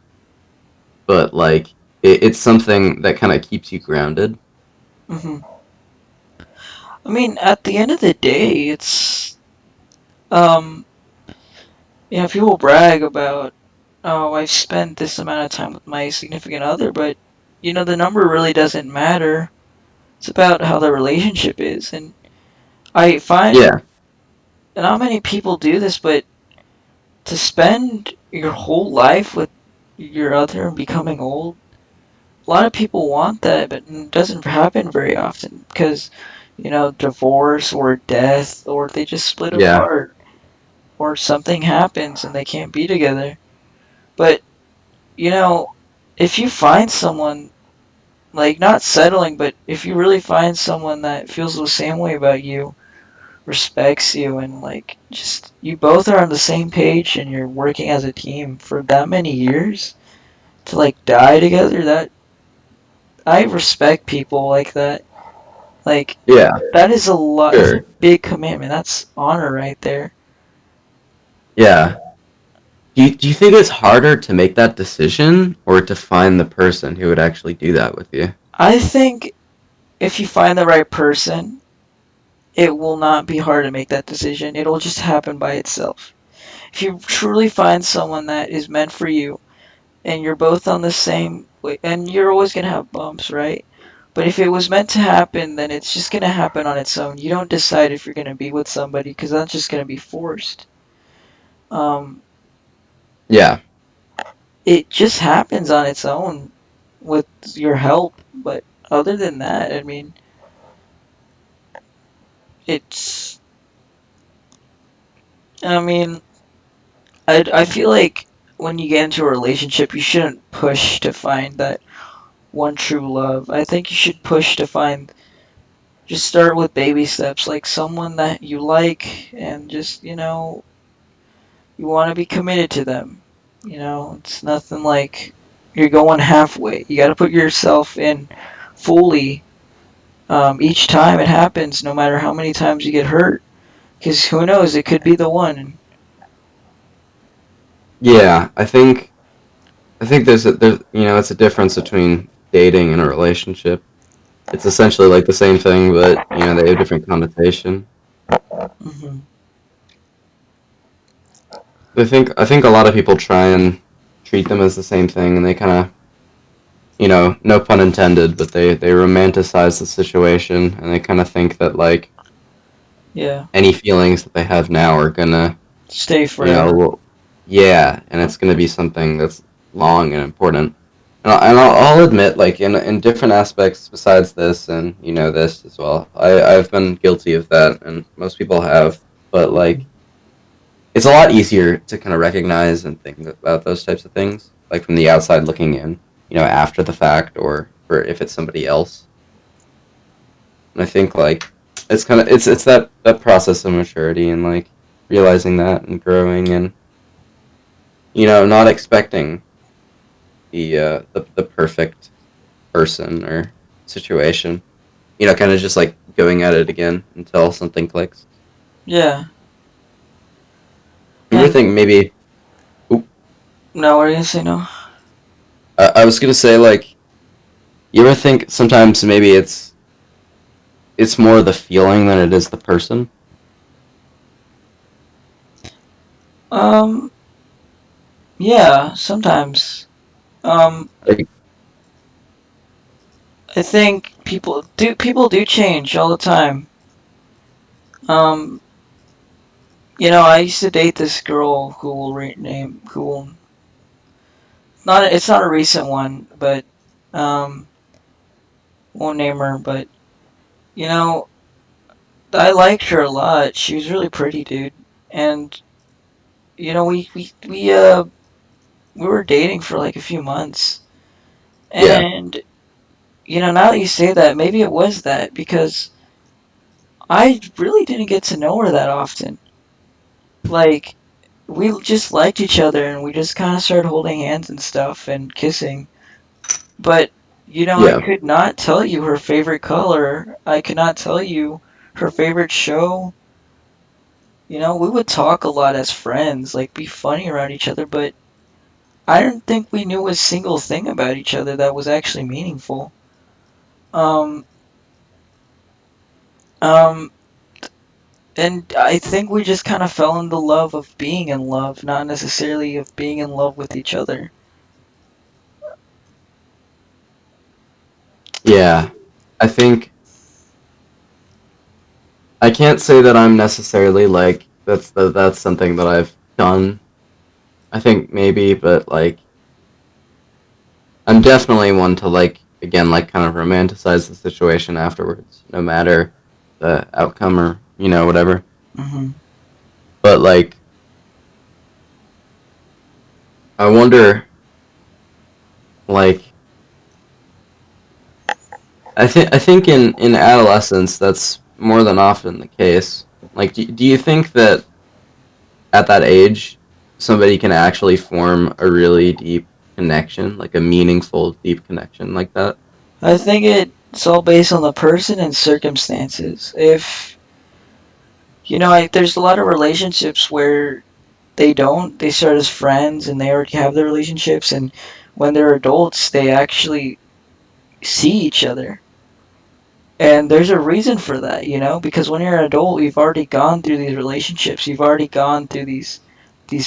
but like it's something that kind of keeps you grounded. Hmm. I mean, at the end of the day, it's um, people brag about, oh, I've spent this amount of time with my significant other, but the number really doesn't matter. It's about how the relationship is, and I find Yeah, not many people do this, but to spend your whole life with your other and becoming old, a lot of people want that, but it doesn't happen very often because, divorce or death, or they just split yeah, apart, or something happens and they can't be together. But, you know, if you find someone, like, not settling, but if you really find someone that feels the same way about you, respects you, and, like, just you both are on the same page and you're working as a team for that many years to, like, die together, that I respect people like that. Like, yeah, that is a lot. That's a sure, big commitment. That's honor right there. yeah. Do you think it's harder to make that decision or to find the person who would actually do that with you? I think if you find the right person, it will not be hard to make that decision. It'll just happen by itself. If you truly find someone that is meant for you and you're both on the same way, and you're always going to have bumps, right? But if it was meant to happen, then it's just going to happen on its own. You don't decide if you're going to be with somebody because that's just going to be forced. Um, Yeah, it just happens on its own with your help. But other than that, I mean, it's. I mean, I feel like when you get into a relationship, you shouldn't push to find that one true love. I think you should push to find, just start with baby steps, like someone that you like, and just, you want to be committed to them. It's nothing like you're going halfway. You got to put yourself in fully, each time it happens, no matter how many times you get hurt. Because who knows, it could be the one. Yeah, I think there's it's a difference between dating and a relationship. It's essentially like the same thing, but they have different connotation. Hmm. I think a lot of people try and treat them as the same thing, and they kind of no pun intended, but they romanticize the situation, and they kind of think that like Yeah. any feelings that they have now are gonna Stay you know forever. well, yeah, and it's gonna be something that's long and important. And I'll admit, like in different aspects besides this, and this as well, I've been guilty of that, and most people have. But like, it's a lot easier to kind of recognize and think about those types of things, like from the outside looking in, after the fact, or if it's somebody else. And I think like it's that process of maturity and like realizing that and growing and not expecting the perfect person or situation. Kind of just like going at it again until something clicks. Yeah. You ever And think maybe? Oop, no, what are you gonna say? No. I was gonna say like, you ever think sometimes maybe it's more the feeling than it is the person? Um. Yeah. Sometimes. Um. Like, I think people do change all the time. Um. I used to date this girl who will rename who will not. It's not a recent one, but um. Won't name her, but you know, I liked her a lot. She was really pretty, dude. And we were dating for like a few months. yeah, And now that you say that, maybe it was that because I really didn't get to know her that often. Like we just liked each other and we just kind of started holding hands and stuff and kissing. But I yeah, could not tell you her favorite color. I could not tell you her favorite show. We would talk a lot as friends, like be funny around each other, but I don't think we knew a single thing about each other that was actually meaningful. Um, um, and I think we just kind of fell into love of being in love, not necessarily of being in love with each other. yeah. I think I can't say that I'm necessarily like that's something that I've done. I think maybe, but like I'm definitely one to like again like kind of romanticize the situation afterwards, no matter the outcome or whatever. Hmm. But like I wonder like I think in adolescence that's more than often the case. Like do you think that at that age somebody can actually form a really deep connection, like a meaningful deep connection like that? I think it's all based on the person and circumstances. If there's a lot of relationships where they start as friends and they already have their relationships, and when they're adults, they actually see each other. And there's a reason for that, because when you're an adult, you've already gone through these relationships, you've already gone through these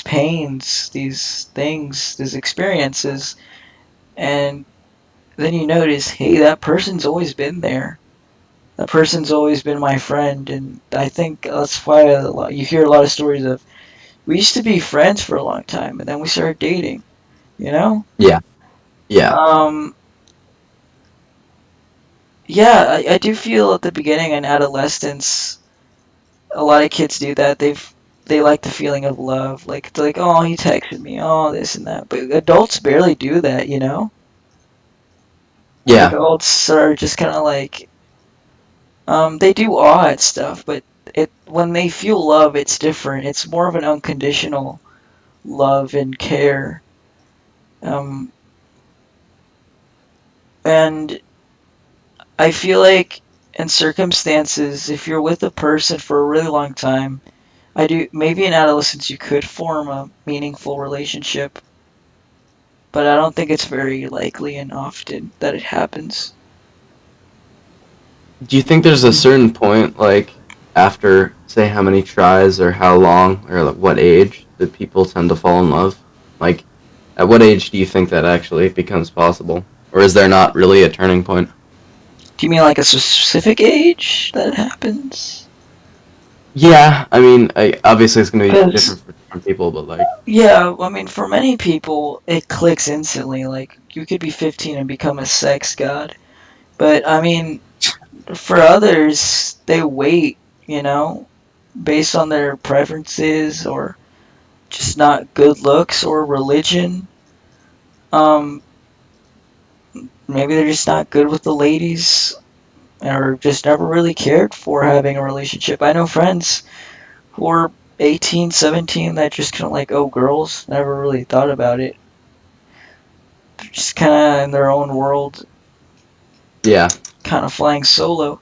pains, these things, these experiences, and then you notice, hey, that person's always been there. That person's always been my friend, and I think that's why you hear a lot of stories of we used to be friends for a long time, and then we started dating. You know? Yeah, yeah, Um, yeah, I do feel at the beginning in adolescence, a lot of kids do that. they like the feeling of love. Like it's like, oh, he texted me, oh, this and that. But adults barely do that, you know. Yeah. Adults are just kind of like, they do awe at stuff, but it when they feel love, it's different. It's more of an unconditional love and care. Um, and I feel like in circumstances, if you're with a person for a really long time, I do maybe in adolescence you could form a meaningful relationship, but I don't think it's very likely and often that it happens. Do you think there's a certain point, like after, say, how many tries or how long or like what age that people tend to fall in love? Like, at what age do you think that actually becomes possible, or is there not really a turning point? Do you mean like a specific age that happens? Yeah, I mean, obviously it's going to be Because different for different people, but like, yeah, I mean for many people it clicks instantly. Like you could be 15 and become a sex god, but I mean for others they wait, you know, based on their preferences or just not good looks or religion. Um, maybe they're just not good with the ladies or just never really cared for having a relationship. I know friends who are 18, 17 that just kind of like, oh, girls, never really thought about it. They're just kind of in their own world, yeah, kind of flying solo.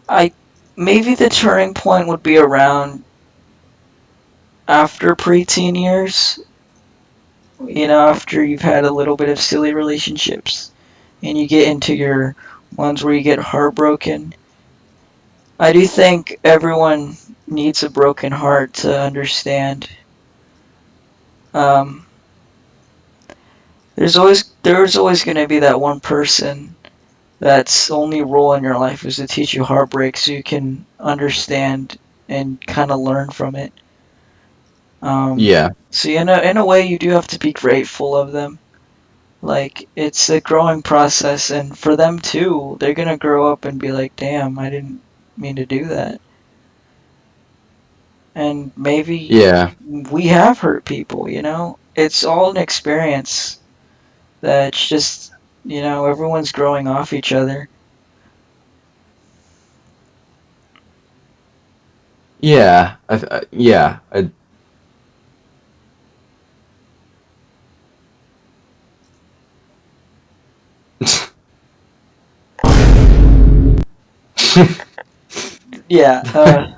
I maybe the turning point would be around after preteen years, you know, after you've had a little bit of silly relationships and you get into your ones where you get heartbroken. I do think everyone needs a broken heart to understand. Um, there's always going to be that one person that's only role in your life is to teach you heartbreak so you can understand and kind of learn from it. yeah, So in a way you do have to be grateful of them. Like it's a growing process, and for them too, they're gonna grow up and be like, "Damn, I didn't mean to do that." And maybe yeah, we have hurt people, you know? It's all an experience that's just, everyone's growing off each other. yeah, yeah. Yeah,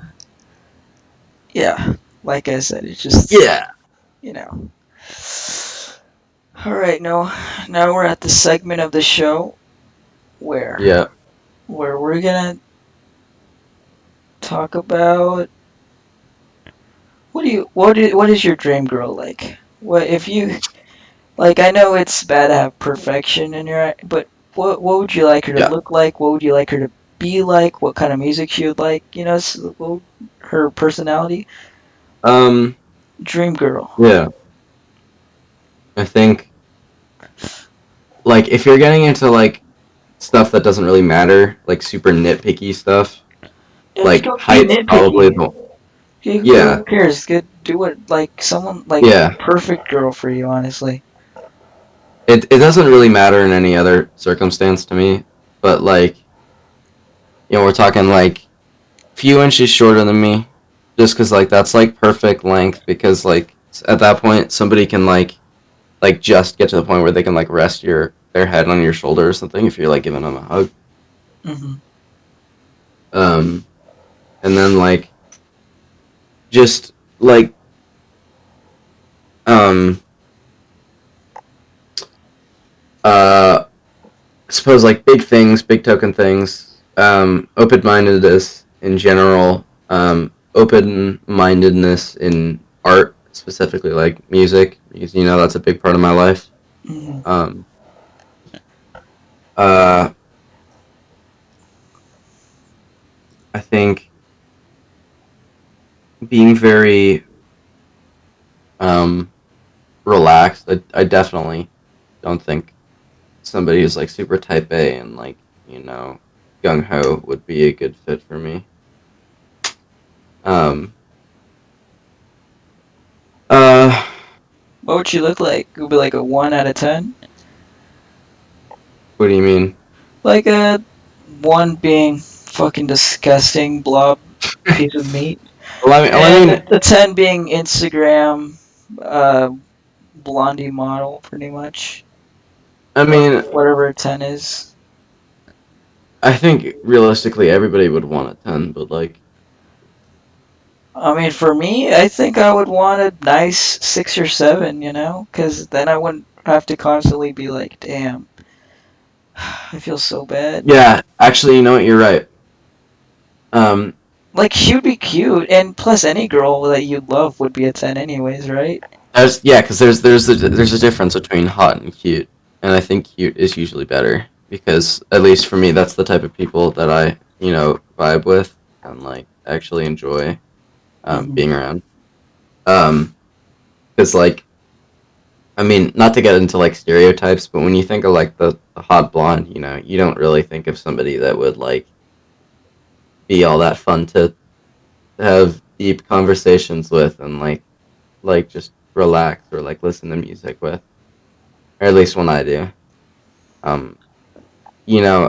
yeah. Like I said, it's just, yeah, you know. All right, now we're at the segment of the show where yeah. where we're gonna talk about what is your dream girl like? What if you like? I know it's bad to have perfection in your, but what would you like her to Yeah. look like? What would you like her to be like? What kind of music she would like? Her personality. Um. Dream girl. Yeah. I think like if you're getting into like stuff that doesn't really matter, like super nitpicky stuff, Yeah, just like don't be height's probably nitpicky. the Yeah, yeah, who cares? Good, do it like someone like yeah. perfect girl for you. Honestly. It doesn't really matter in any other circumstance to me, but like we're talking like few inches shorter than me, just because like that's like perfect length because like at that point somebody can like just get to the point where they can like rest their head on your shoulder or something if you're like giving them a hug. Mhm. Um, and then like just like um uh I suppose like big things, big token things, open mindedness in general, open mindedness in art, specifically like music, because that's a big part of my life. Mhm. Um uh I think being very um relaxed, I definitely don't think somebody who's like super type A and like, gung ho would be a good fit for me. Um Uh, What would she look like? It would be like a 1 out of 10? what do you mean? Like a 1 being fucking disgusting blob piece of meat. I And mean, the 10 being Instagram, blondie model, pretty much. I mean, Whatever 10 is. I think realistically everybody would want a 10, but like, I mean, for me, I think I would want a nice 6 or 7, you know? Because then I wouldn't have to constantly be like, damn, I feel so bad. yeah, actually, you know what? You're right. Um, Like, she would be cute, and plus any girl that you love would be a 10 anyways, right? because there's a difference between hot and cute, and I think cute is usually better because at least for me, that's the type of people that I vibe with and like actually enjoy Mhm. being around. Because like I mean, not to get into like stereotypes, but when you think of like the hot blonde, you don't really think of somebody that would like be all that fun to have deep conversations with and like just relax or like listen to music with, or at least when I do. Um,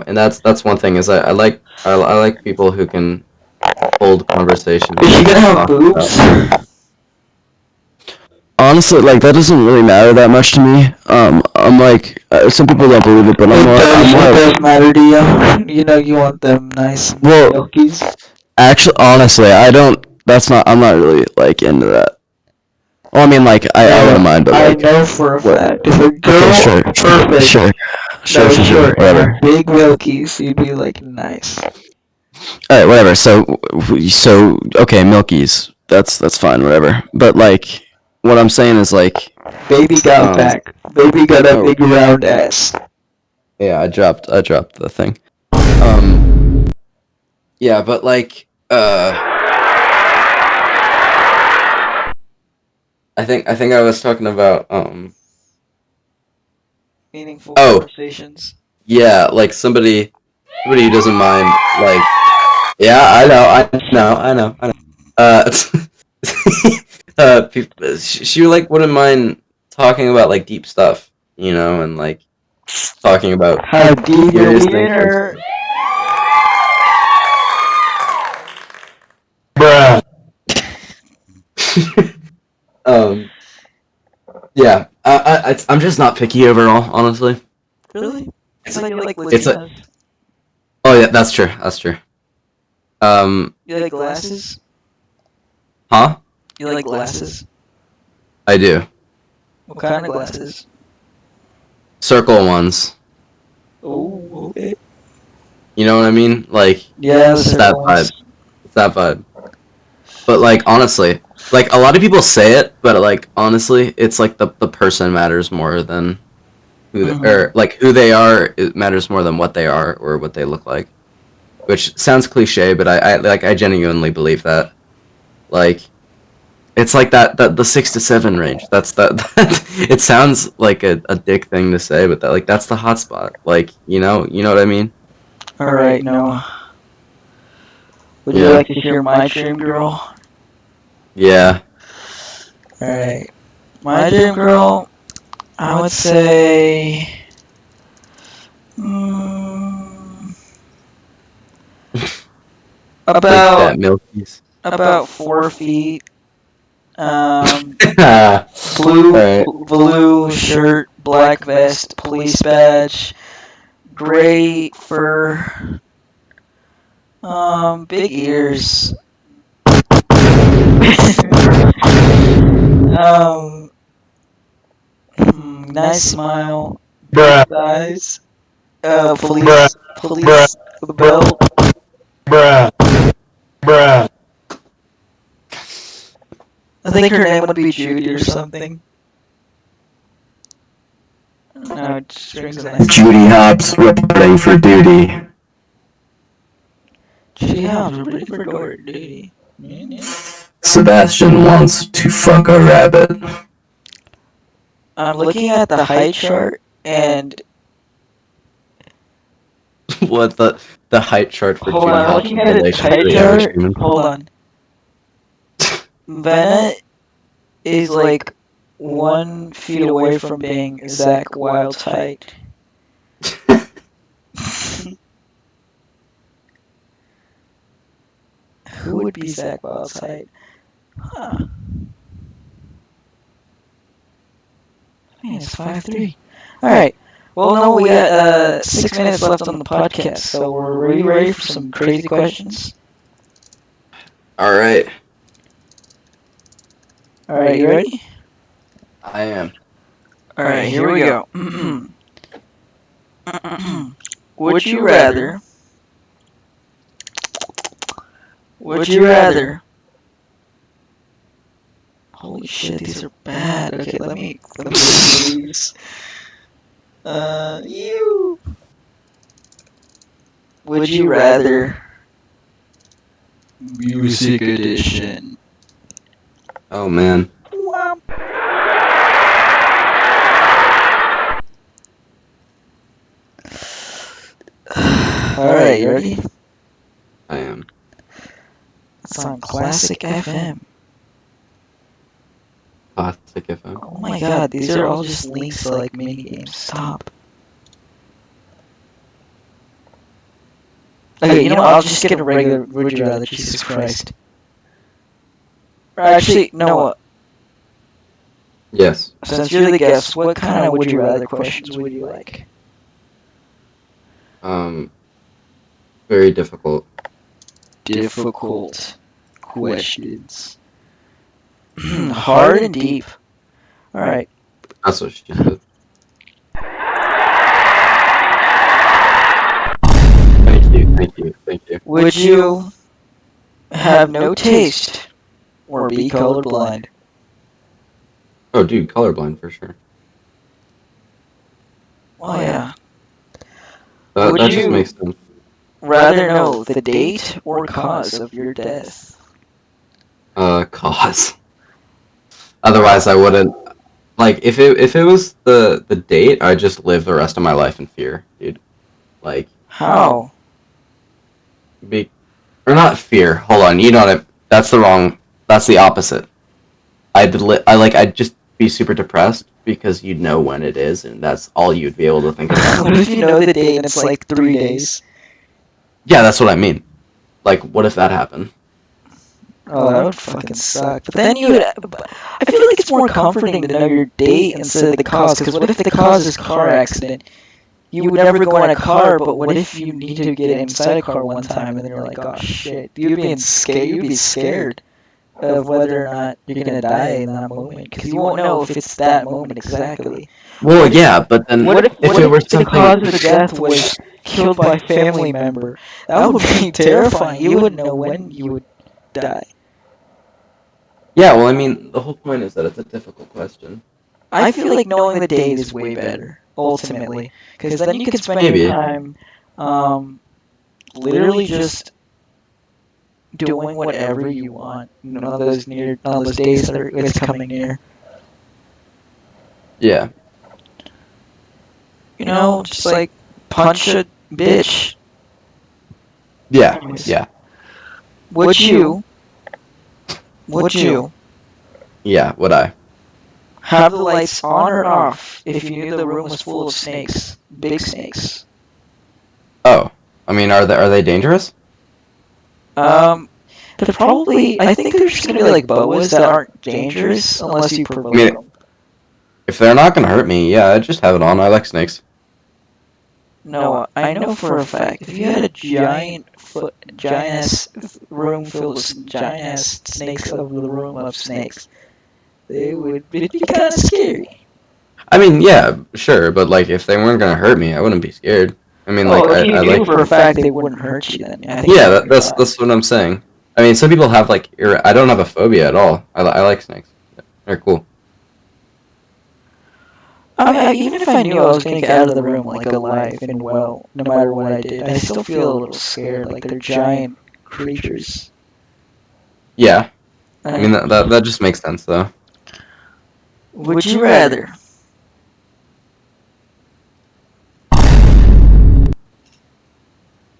and that's one thing is I like people who can hold conversations Is she and gonna have talk about. boobs? Honestly, like that doesn't really matter that much to me. I'm like some people don't believe it, but It does matter to you. You know, you want them nice well, milkies. actually, honestly, I don't. That's not. I'm not really like into that. Well, I mean, like I wouldn't mind, but I like know for a what? fact. If a girl, Okay, sure, perfect, sure, that was sure, short and whatever. had big milkies, you'd be like, nice. All right, whatever. So okay, Milkies. That's fine, whatever. But like, what I'm saying is like, Baby got a um, back. Baby got a oh big round ass. yeah, I dropped the thing. Yeah, but like I think I was talking about Meaningful oh conversations. yeah, like somebody who doesn't mind like yeah, I know. Uh, she like wouldn't mind talking about like deep stuff, and like talking about How deep are serious we in things like her? Bruh. um yeah, I'm just not picky overall, honestly. Really? It's I thought you like it's like Latinas. oh yeah, that's true. Um, You like glasses? huh? You like glasses? I do. What kind of glasses? Circle ones. Oh, okay. You know what I mean? Like Yeah, the it's that circle vibe. ones. It's that vibe. But like honestly, like a lot of people say it, but like honestly, it's like the person matters more than or like who they are. It matters more than what they are or what they look like. Which sounds cliche, but I genuinely believe that. Like it's like that the 6 to 7 range. That's that. It sounds like a dick thing to say, but that's the hot spot. Like you know what I mean? Alright, Noah. Would you Yeah, like to hear my dream girl? yeah. Alright. My dream girl, I would say. Mm, Big about fat milkies. about 4 feet. All right. Blue shirt, black vest, police badge, gray fur, big ears, um, nice smile, big Bruh. thighs, Bruh. police belt. Bruh. Bruh. I think her name would be Judy or something. No, it just rings a nice. Judy Hopps reporting for duty. Judy Hobbs, we're ready for door duty. Sebastian wants to fuck a rabbit. I'm looking at the height chart, and What the height chart for hold Judy on, I'm Hopps looking in at the relation to height the average chart. human? Hold on. Bennett is like 1 feet away from being Zach Wild's height? Who would be Zach Wild's height? Huh. Man, it's 5'3". Alright. Well, no, we got 6 minutes left on the podcast, so are you ready for some crazy questions? All right, Alright, you ready? I am. Alright, here we go. Would you rather... Holy shit, these are bad. Okay, let me these. You. Would you rather Music Edition? Oh man. Alright, you ready? I am. It's on Classic FM. Classic FM. Oh my god, these are all just links to like minigames. Stop. Okay, you know what? I'll just get a regular Would You Rather. Jesus Christ. Or actually, no. Yes. Since you're the guest, what kind of Would You Rather questions would you like? Very difficult. Difficult questions. Hard and deep. Alright. That's what she said. Thank you. Would you have no taste or be colorblind? Oh, dude, colorblind for sure. Oh yeah. That Would just you- makes sense. Rather know the date or cause of your death? Cause. Otherwise, I wouldn't. Like, if it was the date, I'd just live the rest of my life in fear, dude. Like, How? or not fear. Hold on, you know what? That's the wrong. That's the opposite. I'd just be super depressed because you'd know when it is, and that's all you'd be able to think about. What if you know the date and it's like 3 days? Yeah, that's what I mean. Like, what if that happened? Oh, that would fucking suck. But then you would... I feel like it's more comforting to know your date instead of the cause, because what if the cause is car accident? You would never go in a car, but what if you need to get inside a car one time and then you're like, oh shit. You'd be scared of whether or not you're gonna die in that moment, because you won't know if it's that moment exactly. Well, yeah, but then What if it were the cause something? of the death was killed by a family member? That would be terrifying. You wouldn't know when you would die. Yeah, well, I mean, the whole point is that it's a difficult question. I feel like knowing the date is way better, ultimately, because then you can spend Maybe. your time, literally just doing whatever you want. None of those days that it's coming near. Yeah. You know, just like punch a bitch. Yeah. Anyways. Yeah. Would you Yeah. Would I? have the lights on or off if you knew the room was full of snakes, big snakes? Oh, I mean, are they dangerous? They're probably. I think there's just gonna be like boas that aren't dangerous unless you provoke I mean, them. If they're not gonna hurt me, yeah, I'd just have it on. I like snakes. No, I know for a fact if you had a giant ass room filled with giant ass snakes over the room of snakes, it'd be kind of scary. I mean, yeah, sure, but like, if they weren't gonna hurt me, I wouldn't be scared. I mean, like, if you I knew like. for a fact they wouldn't hurt you, then I think Yeah, you'd be fine. that's what I'm saying. I mean, some people have like, I don't have a phobia at all. I like snakes. They're cool. I mean, even if I knew I was gonna get out of the room like alive and well, no matter what I did, I still feel a little scared. Like they're giant creatures. Yeah, I mean that just makes sense though. Would you rather?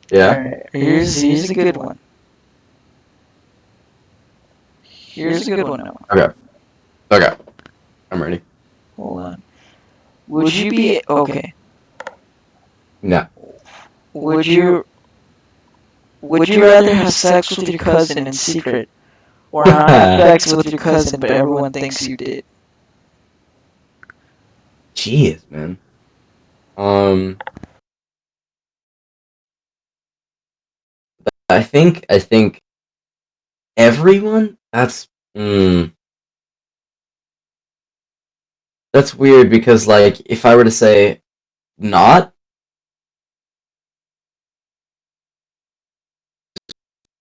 Yeah. Alright, here's a good one. Here's a good one now. Okay. Okay, I'm ready. Hold on. Would you be okay? No. Would you rather have sex with your cousin in secret, or not have sex with your cousin but everyone thinks you did? Jeez, man. I think everyone. That's weird because like if I were to say not,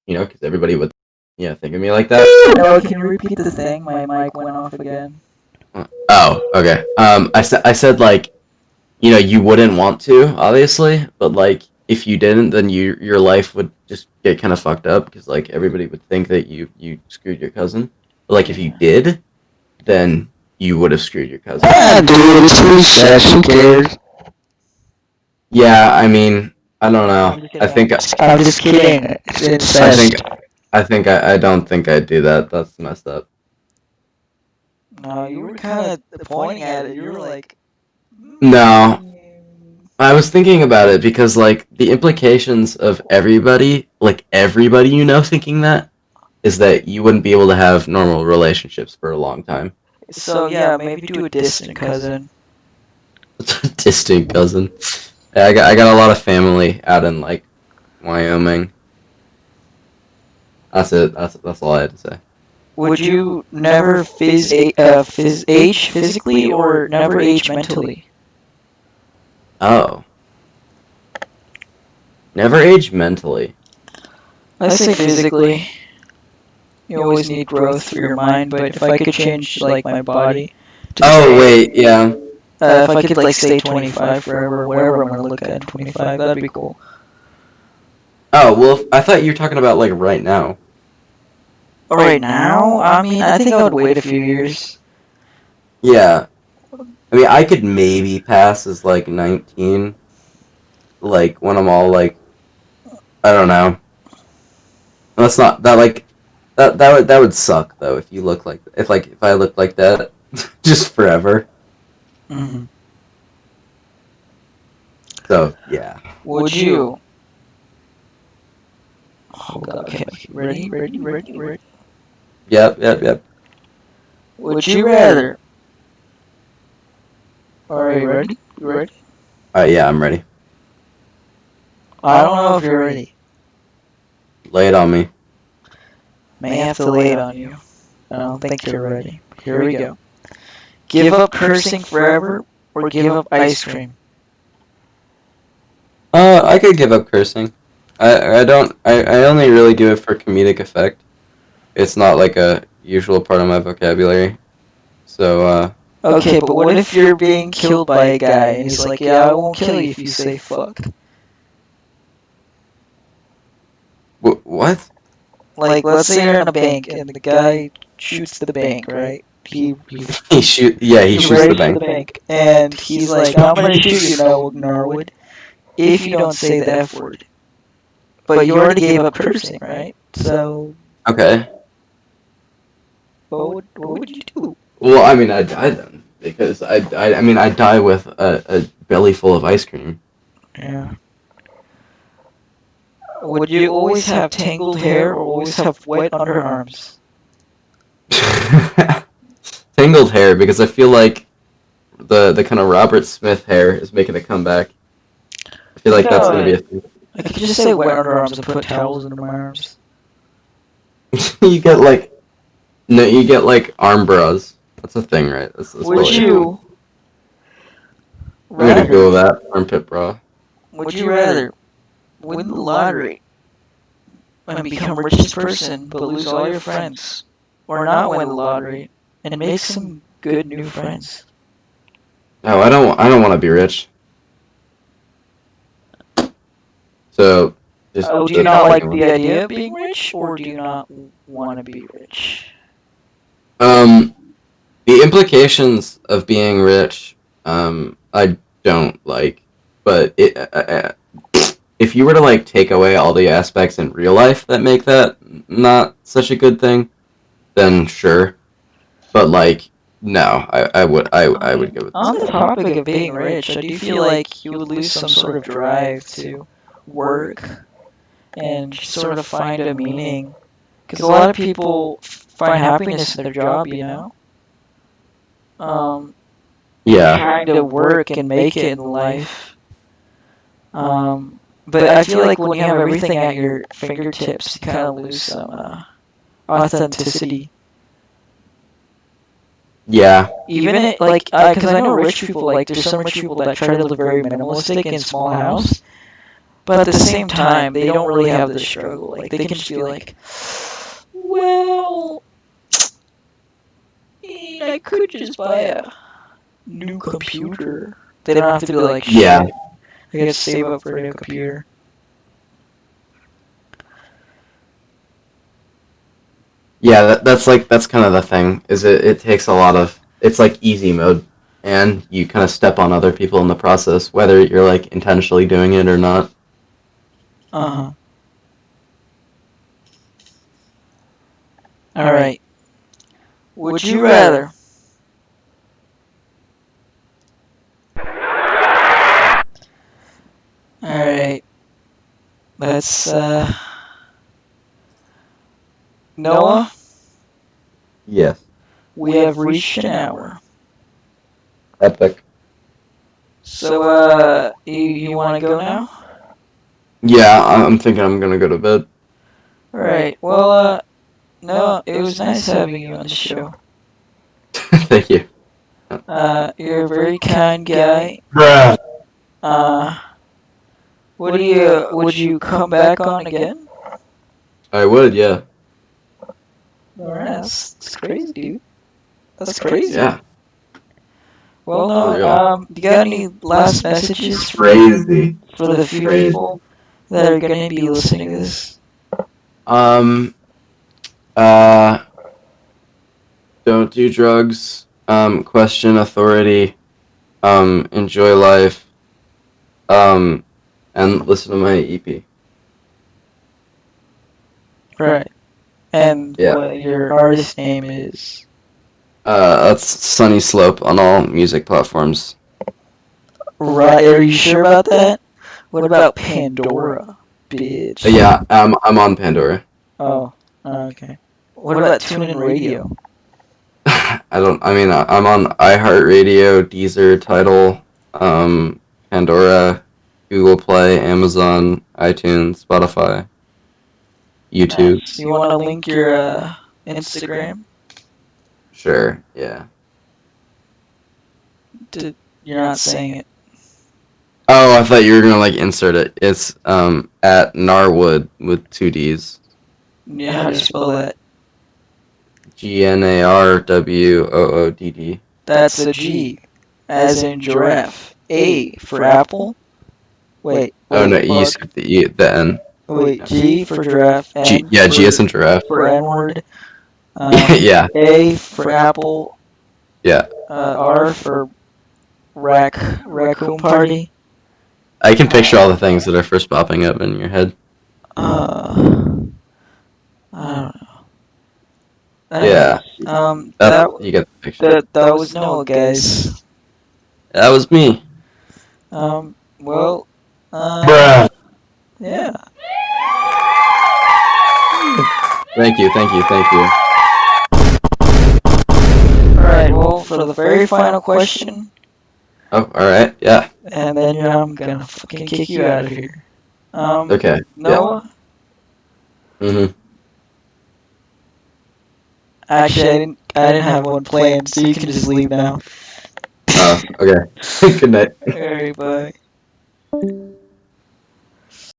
because everybody would, think of me like that. No, can you repeat the thing? My mic went off again. Oh, okay. I said like, you wouldn't want to, obviously, but like if you didn't, then your life would just get kind of fucked up because like everybody would think that you screwed your cousin. But like if you did, then you would have screwed your cousin. Ah, dude, it's free sex. Who cares? Yeah, I mean, I don't know. I'm just kidding. It's I incest. think I don't think I'd do that. That's messed up. No, you were kind of pointing at it. You were like, No, I was thinking about it because like the implications of everybody thinking that is that you wouldn't be able to have normal relationships for a long time. So yeah, maybe do a distant cousin. Distant cousin. Yeah, I got a lot of family out in like Wyoming. That's it. That's all I had to say. Would you never age physically or never age mentally? Oh, never age mentally. I say physically. You always need growth for your mind, but if I could change like my body to Oh say, wait, yeah. if I could like stay 25 forever, whatever I'm gonna look at in 25, that'd be cool. Oh well, I thought you were talking about like right now. Right now, I mean, I think I would wait a few years. Yeah, I mean, I could maybe pass as like 19, like when I'm all like, I don't know. That's not that like that would suck though if you look like if I look like that just forever. Mm-hmm. So yeah. Would you? Oh god, okay, ready. Yep. Would you rather? Alright, ready? You ready? Yeah, I'm ready. I don't know if you're ready. Lay it on me. May have to lay it on you. I don't think you're ready. Here we go. Give up cursing forever or give up ice cream? I could give up cursing. I don't. I only really do it for comedic effect. It's not like a usual part of my vocabulary. So Okay, but what if you're being killed by a guy and he's like, yeah, I won't kill you if you say fuck? what? Like, let's say you're in a bank and the guy shoots the bank, right? He He shoots the races bank. the bank, and he's like, I'm gonna shoot you, Gnarwood, if you don't say the F word. But you already gave up cursing, right? So, Okay. what would you do? Well, I mean, I die then because I mean, I die with a belly full of ice cream. Yeah. Would you always have tangled hair or always have wet underarms? Tangled hair because I feel like the kind of Robert Smith hair is making a comeback. I feel like that's gonna be a thing. I could just say wet underarms and put towels under my arms. you get like no, you get like arm bras. That's a thing, right? That's Would really you I'm gonna rather? Google that armpit bra. Would you rather win the lottery and become richest person but lose all your friends, or not win the lottery and make some good new friends? No, I don't want to be rich. So just Oh, do you not like the idea of being rich, or do you not want to be rich? The implications of being rich, I don't like. But if you were to like take away all the aspects in real life that make that not such a good thing, then sure. But like No, I would go with the On the second. topic of being rich, I do feel like you would lose some sort of drive to work and sort of find a meaning. Because a lot of people find happiness in their job, you know? Yeah. Trying to work and make it in life. But I feel like when you have everything at your fingertips, you kind of lose some authenticity. Yeah. Even it, like, because I know rich people, like, there's some rich people that try to live very minimalistic in small house, but at the same time, they don't really have the struggle. Like, they can just be like, well, I could just buy a new computer. They don't have to be like, shit, Yeah. I gotta save up for a new computer. Yeah, that's kind of the thing. Is it takes a lot of it's like easy mode, and you kind of step on other people in the process, whether you're like intentionally doing it or not. Uh-huh. Alright. Would you rather Alright. That's Noah, Yes. we have reached an hour. Epic. So you wanna go now? Yeah, I'm thinking I'm gonna go to bed. Alright. Well Noah, it was nice having you on the show. Thank you. You're a very kind guy. Bruh. Uh would you come back on again? I would, yeah. Alright, that's crazy, dude. That's crazy. Yeah. Well, For no, real. you got any last messages Crazy. for the few Crazy. people that are going to be listening to this? Um. Uh. Don't do drugs. Question authority. Enjoy life. And listen to my EP. Right. And Yeah. what your artist name is? That's Sunny Slope on all music platforms. Right. Are you sure about that? What about Pandora, bitch? Yeah, I'm on Pandora. Oh, okay. What about TuneIn Radio? I'm on iHeartRadio, Deezer, Tidal, Pandora, Google Play, Amazon, iTunes, Spotify, YouTube. Nice. You want to link your Instagram? Sure, yeah. You're not saying it. Oh, I thought you were gonna like insert it. It's at Gnarwood with two D's. Yeah, how do you spell that? GNARWOODD. That's a G, as in giraffe. A for apple. Wait. Oh no, Wait. you Fuck. skipped the N. Wait. G for giraffe. N G as in giraffe. for N-word. Yeah. A for apple. Yeah. R for raccoon party. I can picture all the things that are first popping up in your head. I don't know. Yeah. You get the picture. That was Noah, guys. That was me. Well, Bruh. yeah. Thank you. Alright, well, for the very final question, Oh, alright, yeah. and then I'm gonna fucking kick you out of here. Okay. Noah? Mm-hmm. Actually, I didn't have one planned, so you can just leave now. Oh, okay. Good night. Alright, bye.